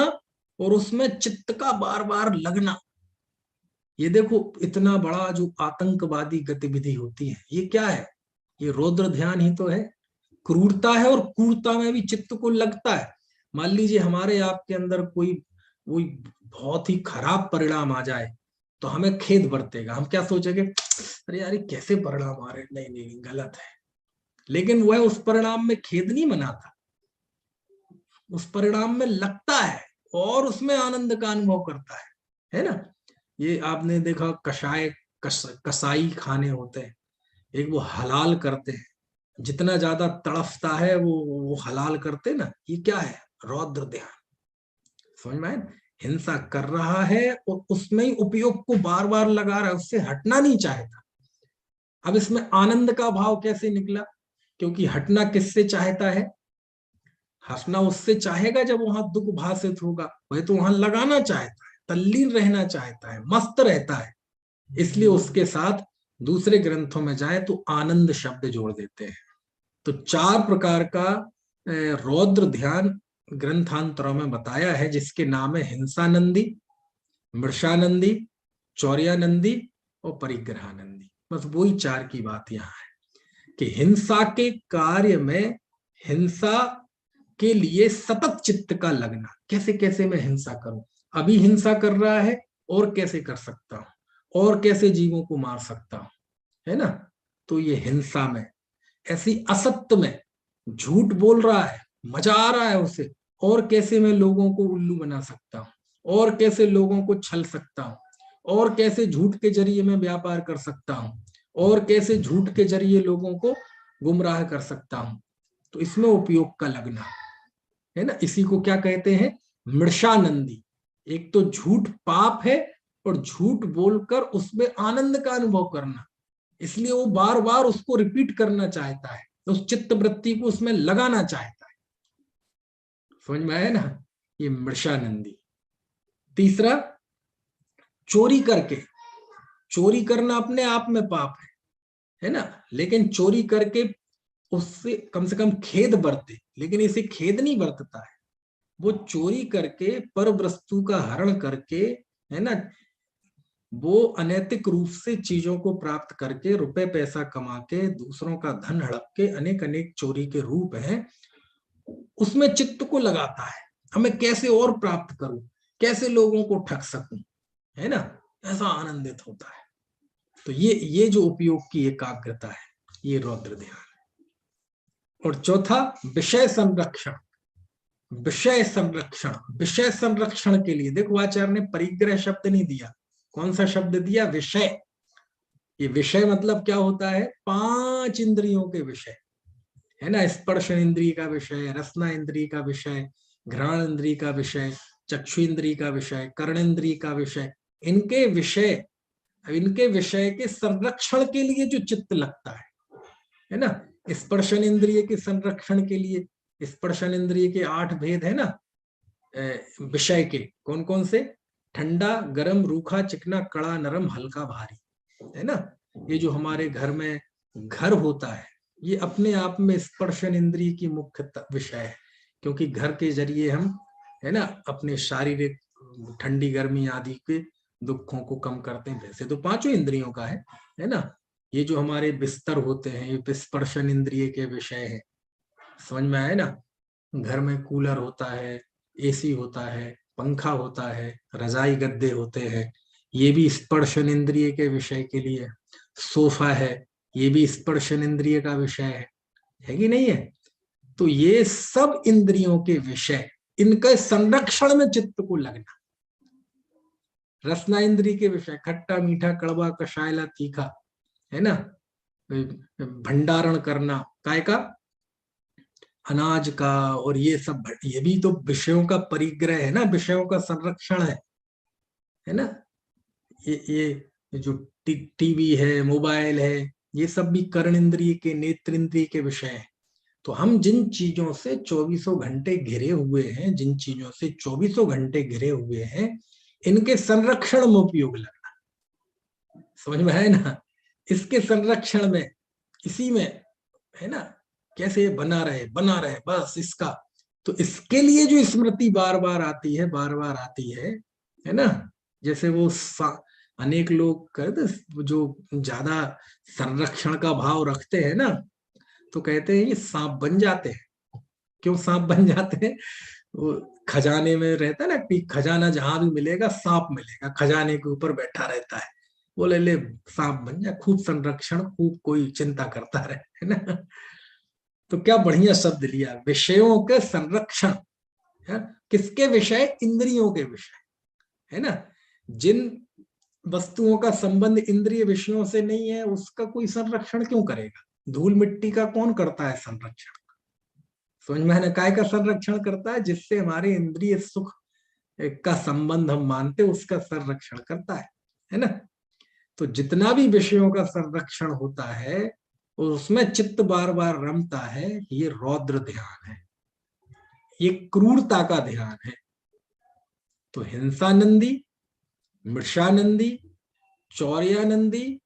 और उसमें चित्त का बार बार लगना, ये देखो इतना बड़ा जो आतंकवादी गतिविधि होती है, ये क्या है, ये रौद्र ध्यान ही तो है। क्रूरता है और क्रूरता में भी चित्त को लगता है। मान लीजिए हमारे आपके अंदर कोई कोई बहुत ही खराब परिणाम आ जाए तो हमें खेद बरतेगा, हम क्या सोचेंगे, अरे यार कैसे परिणाम आ रहे, नहीं नहीं गलत है। लेकिन वह उस परिणाम में खेद नहीं मनाता, उस परिणाम में लगता है और उसमें आनंद का अनुभव करता है ना। ये आपने देखा कसाई खाने होते हैं, एक वो हलाल करते हैं, जितना ज्यादा तड़फता है वो हलाल करते ना, ये क्या है, रौद्र ध्यान। समझ में आए? हिंसा कर रहा है और उसमें ही उपयोग को बार बार लगा रहा है, उससे हटना नहीं चाहता। अब इसमें आनंद का भाव कैसे निकला? क्योंकि हटना किससे चाहता है? हंसना उससे चाहेगा जब वहां दुख भाषित होगा, वह तो वहां लगाना चाहता है, तल्लीन रहना चाहता है, मस्त रहता है। इसलिए उसके साथ दूसरे ग्रंथों में जाए तो आनंद शब्द जोड़ देते हैं। तो 4 प्रकार का रौद्र ध्यान ग्रंथांतरों में बताया है, जिसके नाम है हिंसानंदी, मृषानंदी, चौर्यानंदी और परिग्रहानंदी। बस वही 4 की बात यहाँ है कि हिंसा के कार्य में, हिंसा के लिए सतत चित्त का लगना, कैसे कैसे मैं हिंसा करूं, अभी हिंसा कर रहा है और कैसे कर सकता हूं, और कैसे जीवों को मार सकता हूं, है ना। तो ये हिंसा में, ऐसी असत्य में, झूठ बोल रहा है, मजा आ रहा है उसे, और कैसे मैं लोगों को उल्लू बना सकता हूं, और कैसे लोगों को छल सकता हूं, और कैसे झूठ के जरिए मैं व्यापार कर सकता हूं, और कैसे झूठ के जरिए लोगों को गुमराह कर सकता हूं। तो इसमें उपयोग का लगना है ना, इसी को क्या कहते हैं, मृषानंदी। एक तो झूठ पाप है और झूठ बोलकर उसमें आनंद का अनुभव करना, इसलिए वो बार बार उसको रिपीट करना चाहता है, उस चित्त वृत्ति को उसमें लगाना चाहता है। समझ में आया ना, ये मृषानंदी। तीसरा, चोरी करके, चोरी करना अपने आप में पाप है ना, लेकिन चोरी करके उससे कम से कम खेद बरते, लेकिन इसे खेद नहीं बरतता है। वो चोरी करके, पर वस्तु का हरण करके, है ना, वो अनैतिक रूप से चीजों को प्राप्त करके, रुपए पैसा कमा के, दूसरों का धन हड़प के, अनेक अनेक चोरी के रूप हैं, उसमें चित्त को लगाता है, हमें कैसे और प्राप्त करूं, कैसे लोगों को ठग सकूं, है ना, ऐसा आनंदित होता है। तो ये जो उपयोग की एकाग्रता है, ये रौद्र ध्यान है। और चौथा, विषय संरक्षण। विषय संरक्षण, विषय संरक्षण के लिए देखो आचार्य ने परिग्रह शब्द नहीं दिया, कौन सा शब्द दिया, विषय। ये विषय मतलब क्या होता है, 5 इंद्रियों के विषय, है ना, स्पर्श इंद्रिय का विषय, रसना इंद्रिय का विषय, घ्राण इंद्रिय का विषय, चक्षु इंद्रिय का विषय, कर्णेंद्रिय का विषय, इनके विषय, इनके विषय के संरक्षण के लिए जो चित्त लगता है ना। स्पर्शन इंद्रिय के संरक्षण के लिए, स्पर्शन इंद्रिय के 8 भेद है ना विषय के, कौन कौन से, ठंडा, गरम, रूखा, चिकना, कड़ा, नरम, हल्का, भारी, है ना। ये जो हमारे घर में घर होता है, ये अपने आप में स्पर्शन इंद्रिय की मुख्य विषय है, क्योंकि घर के जरिए हम, है ना, अपने शारीरिक ठंडी गर्मी आदि के दुखों को कम करते हैं। वैसे तो 5 इंद्रियों का है ना। ये जो हमारे बिस्तर होते हैं, ये स्पर्शन इंद्रिय के विषय है। समझ में आए ना, घर में कूलर होता है, एसी होता है, पंखा होता है, रजाई गद्दे होते हैं, ये भी स्पर्शन इंद्रिय के विषय के लिए। सोफा है, ये भी स्पर्शन इंद्रिय का विषय है कि नहीं है। तो ये सब इंद्रियों के विषय, इनके संरक्षण में चित्त को लगना। रसना इंद्रिय के विषय, खट्टा, मीठा, कड़वा, कषायला, तीखा, है ना, भंडारण करना काय का, अनाज का, और ये सब, ये भी तो विषयों का परिग्रह है ना, विषयों का संरक्षण है ना। ये जो टीवी है, मोबाइल है, ये सब भी कर्ण इंद्रिय के, नेत्र इंद्रिय के विषय है। तो हम जिन चीजों से 24 घंटे घिरे हुए हैं, जिन चीजों से 24 घंटे घिरे हुए हैं, इनके संरक्षण में उपयोग लगना। समझ में है ना, इसके संरक्षण में, इसी में, है ना, कैसे बना रहे बस इसका। तो इसके लिए जो स्मृति बार बार आती है, बार बार आती है ना। जैसे वो अनेक लोग कहते, जो ज्यादा संरक्षण का भाव रखते हैं ना, तो कहते हैं ये सांप बन जाते हैं। क्यों सांप बन जाते हैं? वो खजाने में रहता है ना कि खजाना जहां भी मिलेगा सांप मिलेगा, खजाने के ऊपर बैठा रहता है, बोले ले सांप बन जाए, खूब संरक्षण, खूब कोई चिंता करता रहे, है ना। तो क्या बढ़िया शब्द लिया, विषयों के संरक्षण। किसके विषय? इंद्रियों के विषय, है ना। जिन वस्तुओं का संबंध इंद्रिय विषयों से नहीं है, उसका कोई संरक्षण क्यों करेगा? धूल मिट्टी का कौन करता है संरक्षण? समझ में है ना? काय का संरक्षण करता है? जिससे हमारे इंद्रिय सुख का संबंध हम मानते, उसका संरक्षण करता है ना? तो जितना भी विषयों का संरक्षण होता है उसमें चित्त बार बार रमता है, ये रौद्र ध्यान है, ये क्रूरता का ध्यान है। तो हिंसानंदी, मृषानंदी, चौर्यानंदी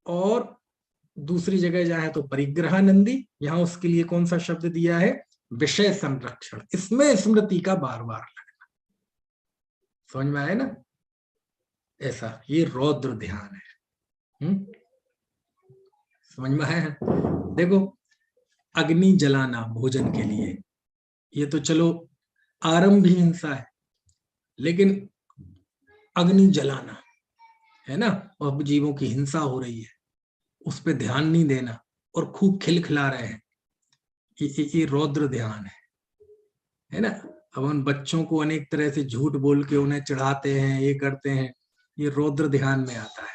और दूसरी जगह जाए तो परिग्रहानंदी, यहां उसके लिए कौन सा शब्द दिया है? विषय संरक्षण। इसमें स्मृति का बार बार लगना। समझ में आया ना? ऐसा ये रौद्र ध्यान है। समझ में आया? देखो, अग्नि जलाना भोजन के लिए, ये तो चलो आरंभ ही हिंसा है, लेकिन अग्नि जलाना है ना, और जीवों की हिंसा हो रही है, उस पर ध्यान नहीं देना और खूब खिलखिला रहे हैं, ये रौद्र ध्यान है ना? अब उन बच्चों को अनेक तरह से झूठ बोल के उन्हें चढ़ाते हैं, ये करते हैं, ये रौद्र ध्यान में आता है।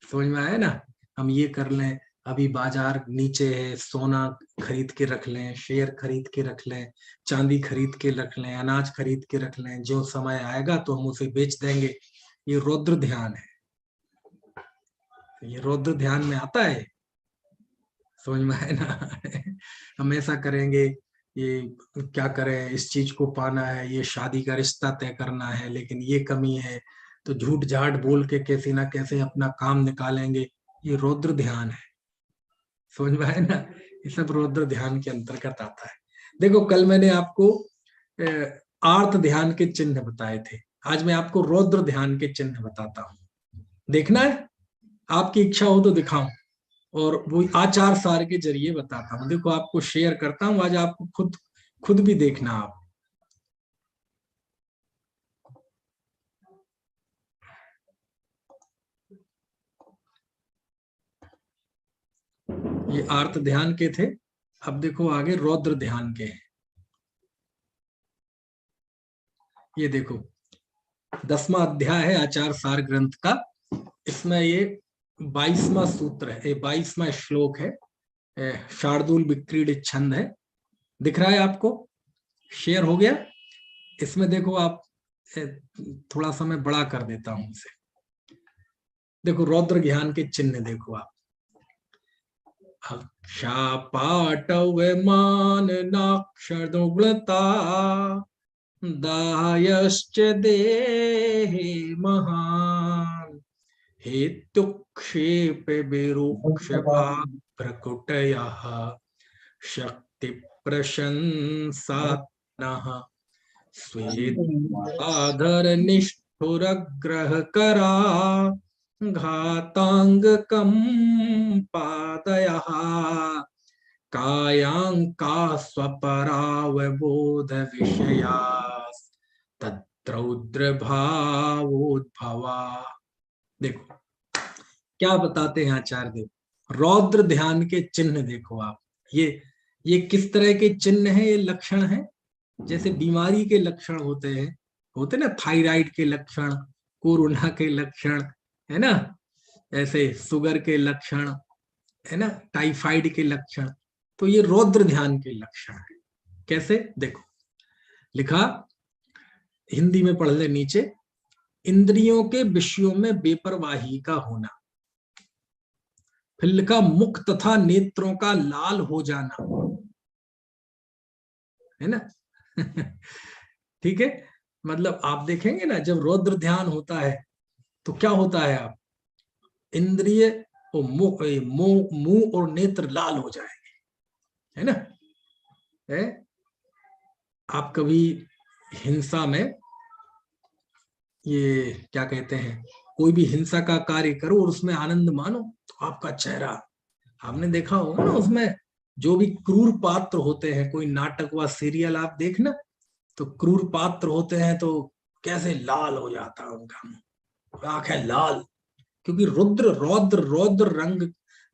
समझ में आया ना? हम ये कर लें, अभी बाजार नीचे है, सोना खरीद के रख लें, शेयर खरीद के रख लें, चांदी खरीद के रख लें, अनाज खरीद के रख लें, जो समय आएगा तो हम उसे बेच देंगे। ये रौद्र ध्यान है, ये रौद्र ध्यान में आता है। समझ में आए ना? हम ऐसा करेंगे, ये क्या करें, इस चीज को पाना है, ये शादी का रिश्ता तय करना है, लेकिन ये कमी है, तो झूठ झाट बोल के कैसे ना कैसे अपना काम निकालेंगे, ये रौद्र ध्यान है। समझ में आए ना? ये सब रौद्र ध्यान के अंतर्गत आता है। देखो, कल मैंने आपको आर्त ध्यान के चिन्ह बताए थे, आज मैं आपको रौद्र ध्यान के चिन्ह बताता हूँ। देखना है? आपकी इच्छा हो तो दिखाऊं, और वो आचार सार के जरिए बताता हूँ। देखो, आपको शेयर करता हूँ आज, आपको खुद भी देखना। आप ये आर्त ध्यान के थे, अब देखो आगे रौद्र ध्यान के हैं। ये देखो 10वां अध्याय है आचार सार ग्रंथ का, इसमें ये 22वां सूत्र है, 22वां श्लोक है, शार्दूल विक्रीड छंद है। दिख रहा है आपको? शेयर हो गया? इसमें देखो आप, थोड़ा सा मैं बड़ा कर देता हूं इसे। देखो रौद्र ज्ञान के चिन्ह देखो आप। क्षापाटव मान नाक्षुग्लता दायश्च देहे महान हेतुक्षेप विरुक्ष प्रकुटयः शक्ति प्रशंसात्नः स्वेदाधर निष्ठुरग्रह करा घातांगकं पादयः कायांका स्वपरावबोध विषयास् तत्रौद्र भावोद्भवा। देखो क्या बताते हैं आचार्य देव, रौद्र ध्यान के चिन्ह देखो आप। ये किस तरह के चिन्ह है, ये लक्षण है। जैसे बीमारी के लक्षण होते ना, थायराइड के लक्षण, कोरोना के लक्षण, है ना, ऐसे शुगर के लक्षण, है ना, टाइफाइड के लक्षण, तो ये रौद्र ध्यान के लक्षण है। कैसे? देखो लिखा, हिंदी में पढ़ ले नीचे, इंद्रियों के विषयों में बेपरवाही का होना, फिर लिखा मुख तथा नेत्रों का लाल हो जाना, है ना? ठीक है, मतलब आप देखेंगे ना, जब रौद्र ध्यान होता है तो क्या होता है, आप इंद्रिय और मुंह और नेत्र लाल हो जाएंगे, है ना? है? आप कभी हिंसा में, ये क्या कहते हैं, कोई भी हिंसा का कार्य करो और उसमें आनंद मानो, तो आपका चेहरा, आपने देखा होगा ना, उसमें जो भी क्रूर पात्र होते हैं, कोई नाटक व सीरियल आप देखना, तो क्रूर पात्र होते हैं तो कैसे लाल हो जाता है उनका मुंह, आंखें लाल, क्योंकि रौद्र रंग,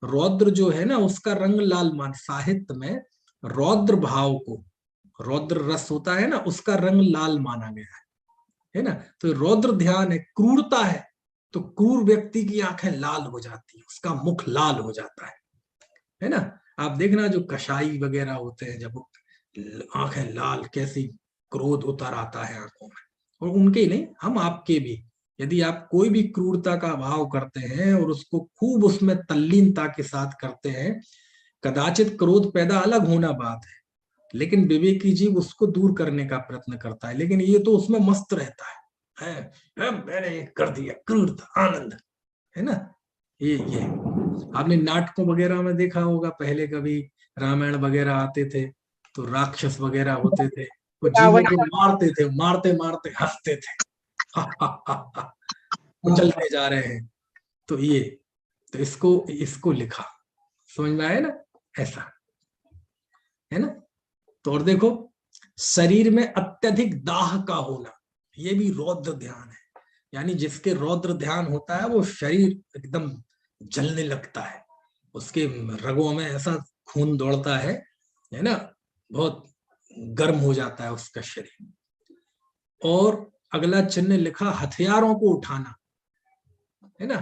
रौद्र जो है ना उसका रंग लाल मान, साहित्य में रौद्र भाव को, रौद्र रस होता है ना, उसका रंग लाल माना गया है ना? तो रौद्र ध्यान है, क्रूरता है, तो क्रूर व्यक्ति की आंखें लाल हो जाती है, उसका मुख लाल हो जाता है। है ना। आप देखना जो कसाई वगैरह होते हैं, जब आंखें लाल, कैसी क्रोध उतर आता है आंखों में, और उनके ही नहीं, हम आपके भी, यदि आप कोई भी क्रूरता का भाव करते हैं और उसको खूब उसमें तल्लीनता के साथ करते हैं, कदाचित क्रोध पैदा अलग होना बात है, लेकिन विवेकी जीव उसको दूर करने का प्रयत्न करता है, लेकिन ये तो उसमें मस्त रहता है, मैंने ये कर दिया, क्रूरता, आनंद, है ना। ये आपने नाटकों वगैरह में देखा होगा, पहले कभी रामायण वगैरह आते थे तो राक्षस वगैरह होते थे, वो जीवों को मारते थे, मारते मारते हंसते थे, कुचलते जा रहे हैं। तो ये, तो इसको लिखा, समझ में आया ना, ऐसा है ना। तो और देखो, शरीर में अत्यधिक दाह का होना, ये भी रौद्र ध्यान है, यानी जिसके रौद्र ध्यान होता है वो शरीर एकदम जलने लगता है, उसके रगों में ऐसा खून दौड़ता है ना, बहुत गर्म हो जाता है उसका शरीर। और अगला चिन्ह लिखा, हथियारों को उठाना, है ना,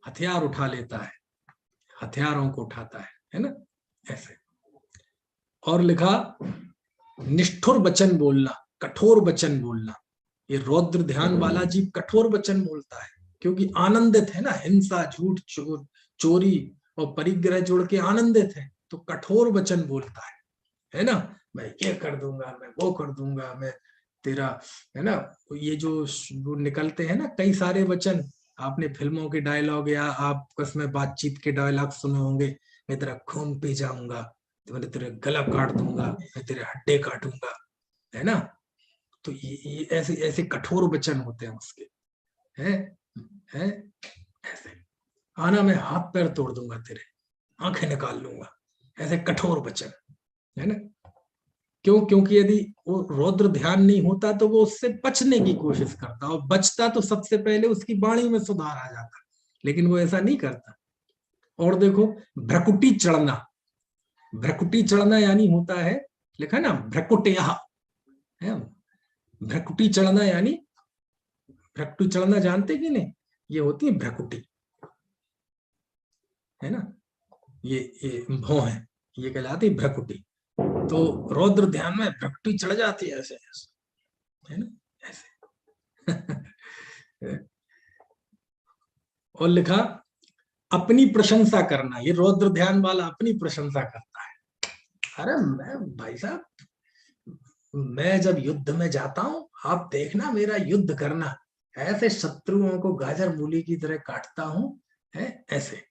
हथियार उठा लेता है, हथियारों को उठाता है ना, ऐसे। और लिखा, निष्ठुर वचन बोलना, कठोर वचन बोलना, ये रौद्र ध्यान वाला जीव कठोर वचन बोलता है, क्योंकि आनंदित है ना, हिंसा, झूठ, चोरी और परिग्रह जोड़ के आनंदित है, तो कठोर वचन बोलता है ना, मैं ये कर दूंगा, मैं वो कर दूंगा, मैं तेरा, है ना। ये जो निकलते हैं ना कई सारे वचन, आपने फिल्मों के डायलॉग या आपस में बातचीत के डायलॉग सुने होंगे, मैं तेरा खून पी जाऊंगा, मैं तेरे गला काट दूंगा, मैं तेरे हड्डे काटूंगा, है ना। तो ये ऐसे ऐसे कठोर वचन होते हैं उसके, है ऐसे, आना मैं हाथ पैर तोड़ दूंगा तेरे, आंखें निकाल लूंगा, ऐसे कठोर वचन, है ना। क्यों? क्योंकि यदि वो रौद्र ध्यान नहीं होता तो वो उससे बचने की कोशिश करता, और बचता तो सबसे पहले उसकी वाणी में सुधार आ जाता, लेकिन वो ऐसा नहीं करता। और देखो, भ्रकुटी चढ़ना, भ्रकुटी चढ़ना यानी होता है, लिखा ना, भ्रकुटिया, है, भ्रकुटी चढ़ना यानी, भ्रकुटी चढ़ना जानते कि नहीं, ये होती है भ्रकुटी, है ना, ये भौं है, ये कहलाती है भ्रकुटी। तो रौद्र ध्यान में भ्रकुटी चढ़ जाती है ऐसे, है ना, ऐसे। और लिखा, अपनी प्रशंसा करना, ये रौद्र ध्यान वाला अपनी प्रशंसा करता है, अरे मैं भाई साहब, मैं जब युद्ध में जाता हूं, आप देखना मेरा युद्ध करना, ऐसे शत्रुओं को गाजर मूली की तरह काटता हूं, है ऐसे।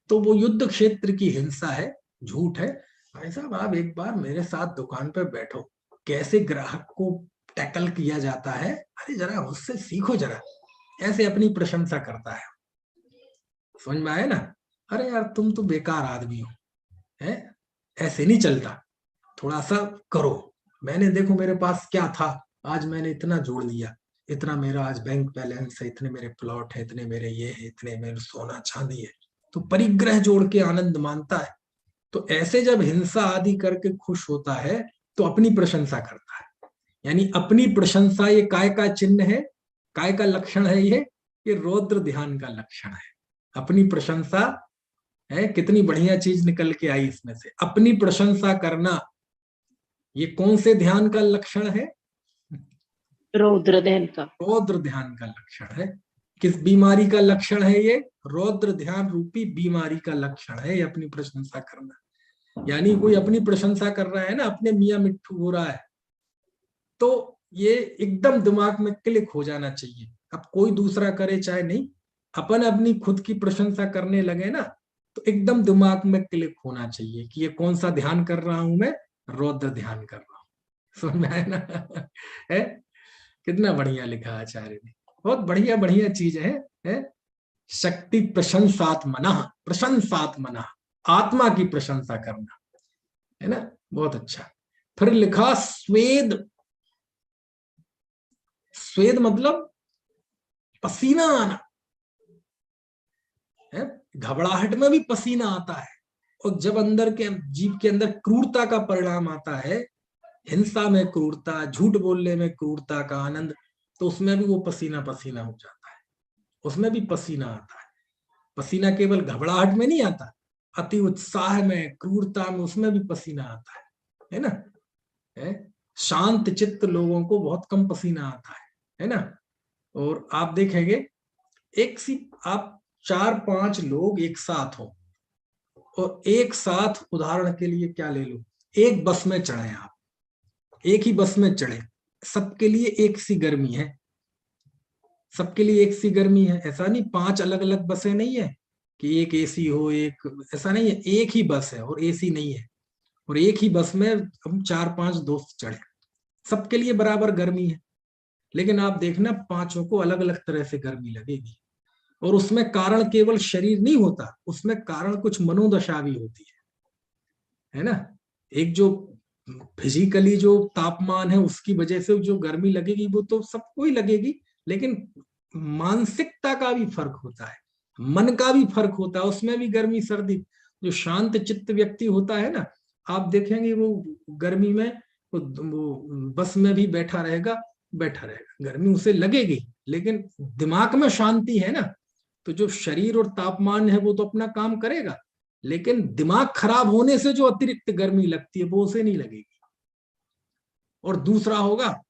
तो वो युद्ध क्षेत्र की हिंसा है, झूठ है। भाई साहब, आप एक बार मेरे साथ दुकान पर बैठो, कैसे ग्राहक को टैकल किया जाता है, अरे जरा उससे सीखो जरा, ऐसे अपनी प्रशंसा करता है, समझ में आया ना। अरे यार तुम तो बेकार आदमी हो, है, ऐसे नहीं चलता, थोड़ा सा करो, मैंने देखो मेरे पास क्या था, आज मैंने इतना जोड़ लिया, इतना मेरा आज बैंक बैलेंस है, इतने मेरे प्लॉट है, इतने मेरे ये है, इतने मेरे सोना चांदी है, तो परिग्रह जोड़ के आनंद मानता है। तो ऐसे जब हिंसा आदि करके खुश होता है तो अपनी प्रशंसा करता है, यानी अपनी प्रशंसा, ये काय का चिन्ह है, काय का लक्षण है, ये रौद्र ध्यान का लक्षण है। अपनी प्रशंसा है, कितनी बढ़िया चीज निकल के आई इसमें से, अपनी प्रशंसा करना, ये कौन से ध्यान का लक्षण है? रौद्र ध्यान का। रौद्र ध्यान का लक्षण है। किस बीमारी का लक्षण है ये? रौद्र ध्यान रूपी बीमारी का लक्षण है ये अपनी प्रशंसा करना। यानी कोई अपनी प्रशंसा कर रहा है ना, अपने मियाँ मिट्ठू हो रहा है, तो ये एकदम दिमाग में क्लिक हो जाना चाहिए। अब कोई दूसरा करे चाहे नहीं, अपन अपनी खुद की प्रशंसा करने लगे ना, तो एकदम दिमाग में क्लिक होना चाहिए कि ये कौन सा ध्यान कर रहा हूं मैं, रौद्र ध्यान कर रहा हूं। समझ में आया ना? है, कितना बढ़िया लिखा आचार्य ने, बहुत बढ़िया बढ़िया चीज है? शक्ति प्रशंसात्मना, प्रशंसात्मना, आत्मा की प्रशंसा करना, है ना, बहुत अच्छा। फिर लिखा, स्वेद, स्वेद मतलब पसीना आना है, घबराहट में भी पसीना आता है, और जब अंदर के जीव के अंदर क्रूरता का परिणाम आता है, हिंसा में क्रूरता, झूठ बोलने में क्रूरता का आनंद, तो उसमें भी वो पसीना पसीना हो जाता है, उसमें भी पसीना आता है। पसीना केवल घबराहट में नहीं आता, अति उत्साह में, क्रूरता में, उसमें भी पसीना आता है ना? शांत चित्त लोगों को बहुत कम पसीना आता है ना? और आप देखेंगे एक सी आप 4-5 लोग एक साथ हो और एक साथ, उदाहरण के लिए क्या ले लो, एक बस में चढ़े आप, एक ही बस में चढ़े, सबके लिए एक सी गर्मी है, सबके लिए एक सी गर्मी है। ऐसा नहीं 5 अलग अलग बसें नहीं है कि एक एसी हो, एक, ऐसा नहीं है, एक ही बस है और एसी नहीं है, और एक ही बस में हम 4-5 दोस्त चढ़े, सबके लिए बराबर गर्मी है। लेकिन आप देखना 5 को अलग अलग तरह से गर्मी लगेगी, और उसमें कारण केवल शरीर नहीं होता, उसमें कारण कुछ मनोदशा भी होती है ना? एक जो फिजिकली जो तापमान है उसकी वजह से जो गर्मी लगेगी वो तो सबको ही लगेगी, लेकिन मानसिकता का भी फर्क होता है, मन का भी फर्क होता है, उसमें भी गर्मी सर्दी। जो शांत चित्त व्यक्ति होता है ना, आप देखेंगे वो गर्मी में वो बस में भी बैठा रहेगा, गर्मी उसे लगेगी, लेकिन दिमाग में शांति है ना, तो जो शरीर और तापमान है वो तो अपना काम करेगा, लेकिन दिमाग खराब होने से जो अतिरिक्त गर्मी लगती है वो उसे नहीं लगेगी। और दूसरा होगा,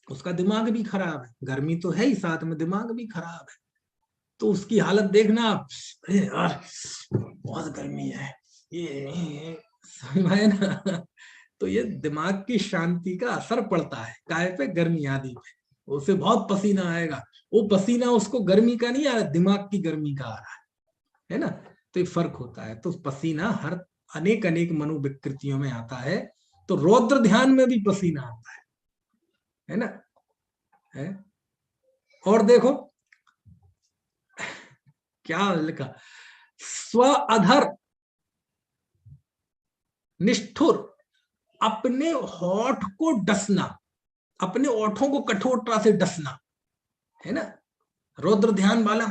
उसका दिमाग भी खराब है, गर्मी तो है ही, साथ में दिमाग भी खराब है, तो उसकी हालत देखना आप, अरे यार बहुत गर्मी है, ये समझ में ना? तो ये दिमाग की शांति का असर पड़ता है काहे पे, गर्मी आदि पे, उसे बहुत पसीना आएगा, वो पसीना उसको गर्मी का नहीं आ रहा, दिमाग की गर्मी का आ रहा है ना? तो ये फर्क होता है। तो पसीना हर अनेक अनेक मनोविकृतियों में आता है, तो रौद्र ध्यान में भी पसीना आता है ना? है? और देखो क्या लिखा, स्व अधर निष्ठुर, अपने होठ को डसना, अपने ओठों को कठोरता से डसना, है ना? रौद्र ध्यान वाला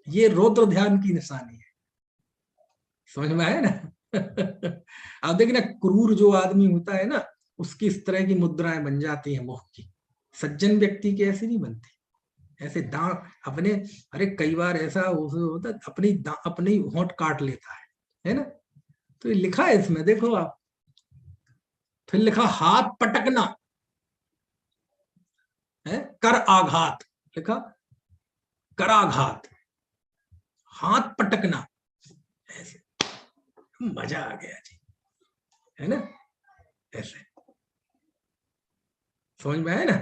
ये रौद्र ध्यान की निशानी है, समझ में आया ना? आप देखना क्रूर जो आदमी होता है ना, उसकी इस तरह की मुद्राएं बन जाती हैं मुख की, सज्जन व्यक्ति की ऐसी नहीं बनती, ऐसे दांत अपने, अरे कई बार ऐसा होता अपने ही होंठ काट लेता है ना? तो ये लिखा है इसमें, देखो आप, फिर लिखा हाथ पटकना है, कर आघात, लिखा कराघात, हाथ पटकना, ऐसे मजा आ गया जी, है ना? ऐसे समझ में आया ना?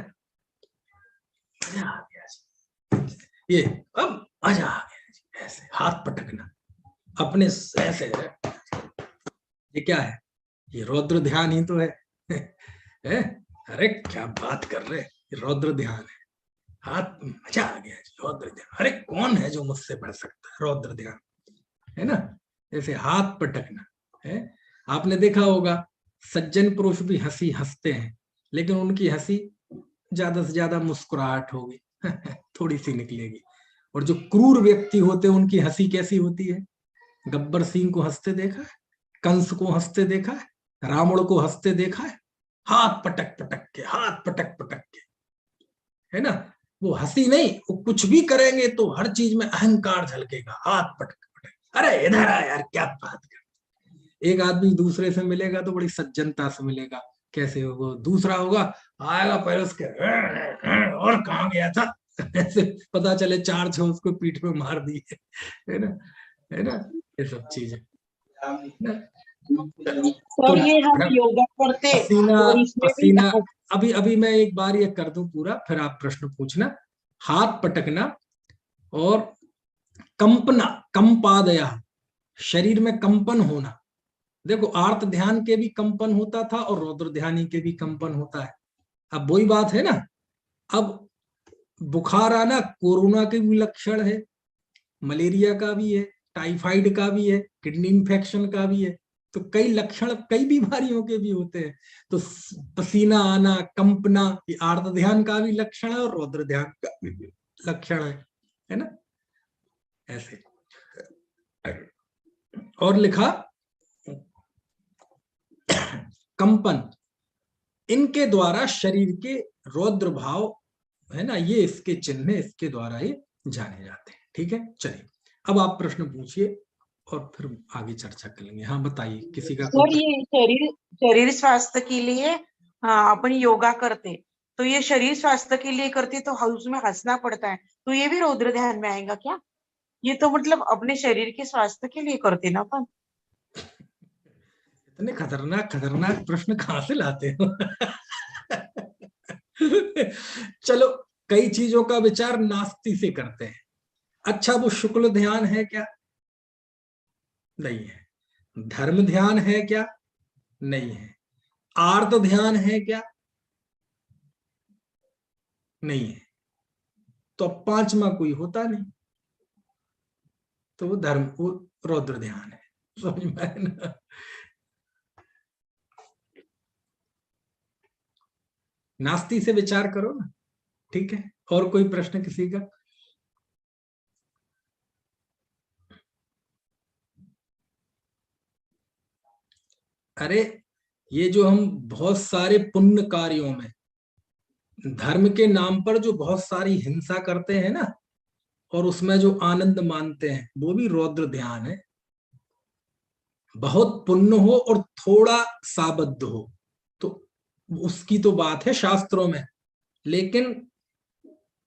मजा आ गया जी, ये अब मजा आ गया जी, ऐसे हाथ पटकना अपने, ऐसे ये क्या है? ये रौद्र ध्यान ही तो है, है? अरे क्या बात कर रहे, ये रौद्र ध्यान है, हाथ, मजा आ गया जी, रौद्र ध्यान, अरे कौन है जो मुझसे बढ़ सकता है, रौद्र ध्यान, है ना? ऐसे हाथ पटकना है। आपने देखा होगा सज्जन पुरुष भी हंसी हंसते हैं, लेकिन उनकी हंसी ज्यादा से ज्यादा मुस्कुराहट होगी, थोड़ी सी निकलेगी। और जो क्रूर व्यक्ति होते हैं उनकी हंसी कैसी होती है? गब्बर सिंह को हंसते देखा है, कंस को हंसते देखा है, रावण को हंसते देखा है, हाथ पटक पटक के, हाथ पटक पटक के, है ना? वो हंसी नहीं, वो कुछ भी करेंगे तो हर चीज में अहंकार झलकेगा, हाथ पटक पटक, अरे इधर आ यार, क्या बात कर। एक आदमी दूसरे से मिलेगा तो बड़ी सज्जनता से मिलेगा, कैसे होगा? दूसरा होगा, आएगा पहले उसके और कहाँ गया था, ऐसे पता चले 4 छो उसको पीठ में मार दिए, है ना? है ना? ये सब चीजें तो ये हम योगा करते पसीना, तो इसमें भी पसीना, अभी मैं एक बार ये कर दूं पूरा, फिर आप प्रश्न पूछना। हाथ पटकना और कंपना, कंपादया, शरीर में कंपन होना। देखो आर्त ध्यान के भी कंपन होता था और रौद्र ध्यानी के भी कंपन होता है। अब वही बात है ना, अब बुखार आना कोरोना के भी लक्षण है, मलेरिया का भी है, टाइफाइड का भी है, किडनी इंफेक्शन का भी है, तो कई लक्षण कई बीमारियों के भी होते हैं। तो पसीना आना, कंपना, ये आर्त ध्यान का भी लक्षण है और रौद्र ध्यान का भी लक्षण है ना? ऐसे और लिखा कंपन, इनके द्वारा शरीर के रौद्र भाव है ना, ये इसके चिन्ह, इसके द्वारा ये जाने जाते हैं। ठीक है, चलिए अब आप प्रश्न पूछिए और फिर आगे चर्चा करेंगे। हाँ बताइए, किसी का कोई सर ये शरीर स्वास्थ्य के लिए, हाँ, अपन योगा करते तो ये शरीर स्वास्थ्य के लिए करते तो उसमें हंसना पड़ता है, तो ये भी रौद्र ध्यान में आएगा क्या? ये तो मतलब अपने शरीर के स्वास्थ्य के लिए करते ना अपन। इतने खतरनाक खतरनाक प्रश्न कहाँ से लाते हो? चलो, कई चीजों का विचार नास्ति से करते हैं। अच्छा, वो शुक्ल ध्यान है क्या? नहीं है। धर्म ध्यान है क्या? नहीं है। आर्त ध्यान है क्या? नहीं है। तो अब पांचवा कोई होता नहीं, तो वो धर्म, वो रौद्र ध्यान है। समझ में आया ना? नास्ति से विचार करो ना। ठीक है, और कोई प्रश्न किसी का? अरे, ये जो हम बहुत सारे पुण्य कार्यों में धर्म के नाम पर जो बहुत सारी हिंसा करते हैं ना, और उसमें जो आनंद मानते हैं, वो भी रौद्र ध्यान है। बहुत पुण्य हो और थोड़ा साबद्ध हो तो उसकी तो बात है शास्त्रों में, लेकिन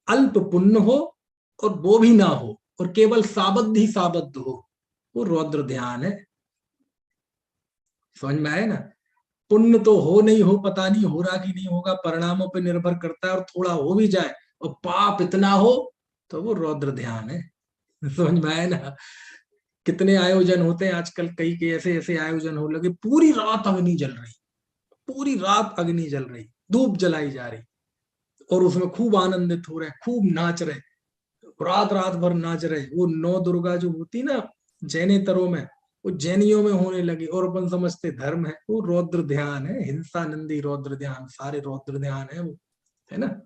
अल्प पुण्य हो और वो भी ना हो और केवल साबद्ध ही साबद्ध हो, वो रौद्र ध्यान है। समझ में आए ना? पुण्य तो हो नहीं हो, पता नहीं हो रहा कि नहीं होगा, परिणामों पर निर्भर करता है, और थोड़ा हो भी जाए और पाप इतना हो तो वो रौद्र ध्यान है। समझ में आए ना? कितने आयोजन होते हैं आजकल, कई के ऐसे ऐसे आयोजन हो लगे, पूरी रात अग्नि जल रही, पूरी रात अग्नि जल रही, धूप जलाई जा रही, और उसमें खूब आनंदित हो रहे, खूब नाच रहे, रात रात भर नाच रहे। वो नौ दुर्गा जो होती ना जैनेतरों में, वो जैनियों में होने लगी, और अपन समझते धर्म है। वो रौद्र ध्यान है, हिंसा नंदी रौद्र ध्यान, सारे रौद्र ध्यान है वो, है ना?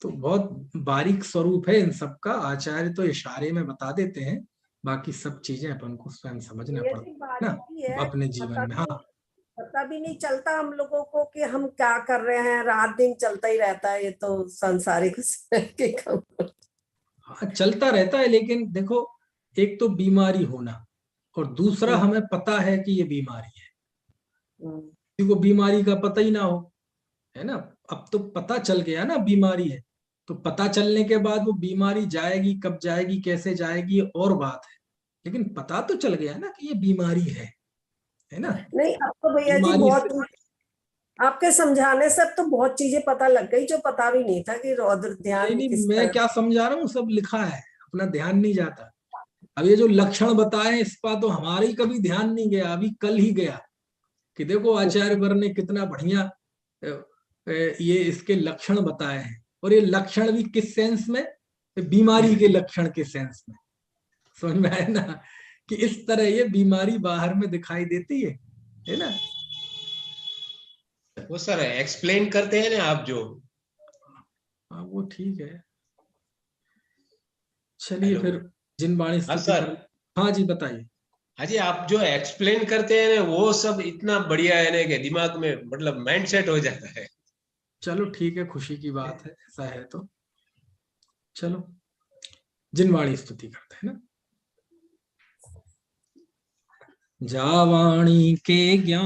तो बहुत बारीक स्वरूप है इन सब का। आचार्य तो इशारे में बता देते हैं, बाकी सब चीजें अपन को स्वयं समझना ये भी पड़ता है बारीकी ना है, अपने जीवन में। हाँ, पता भी नहीं चलता हम लोगों को कि हम क्या कर रहे हैं, रात दिन चलता ही रहता है, ये तो सांसारिक के काम। हाँ चलता रहता है, लेकिन देखो, एक तो बीमारी होना, और दूसरा हमें पता है कि ये बीमारी है। किसी को बीमारी का पता ही ना हो, है ना? अब तो पता चल गया ना बीमारी है, तो पता चलने के बाद वो बीमारी जाएगी, कब जाएगी, कैसे जाएगी, और बात है। लेकिन पता तो चल गया ना कि ये बीमारी है ना? नहीं, अब तो भैया जी बीमारी बहुत से आपके समझाने से अब तो बहुत चीजें पता लग गई जो पता भी नहीं था कि रौद्र नहीं ध्यान नहीं, किस मैं तरह। क्या समझा रहा हूँ, सब लिखा है, अपना ध्यान नहीं जाता। अब ये जो लक्षण बताए, इस पर तो हमारे ही कभी ध्यान नहीं गया, अभी कल ही गया कि देखो आचार्य वर ने कितना बढ़िया ये इसके लक्षण बताए हैं, और ये लक्षण भी किस सेंस में? बीमारी के लक्षण के सेंस में। समझ में आया ना कि इस तरह ये बीमारी बाहर में दिखाई देती है ना? वो सर एक्सप्लेन करते हैं ना आप जो। हाँ वो ठीक है, चलिए हेलो। फिर जिन वाणी हाँ स्तुति सर। कर। हाँ जी बताइए। हाँ जी, आप जो एक्सप्लेन करते हैं ना वो सब इतना बढ़िया है ना कि दिमाग में मतलब माइंड सेट हो जाता है। चलो ठीक है, खुशी की बात है, ऐसा है तो चलो जिन वाणी स्तुति करते हैं ना। जावाणी के ज्ञान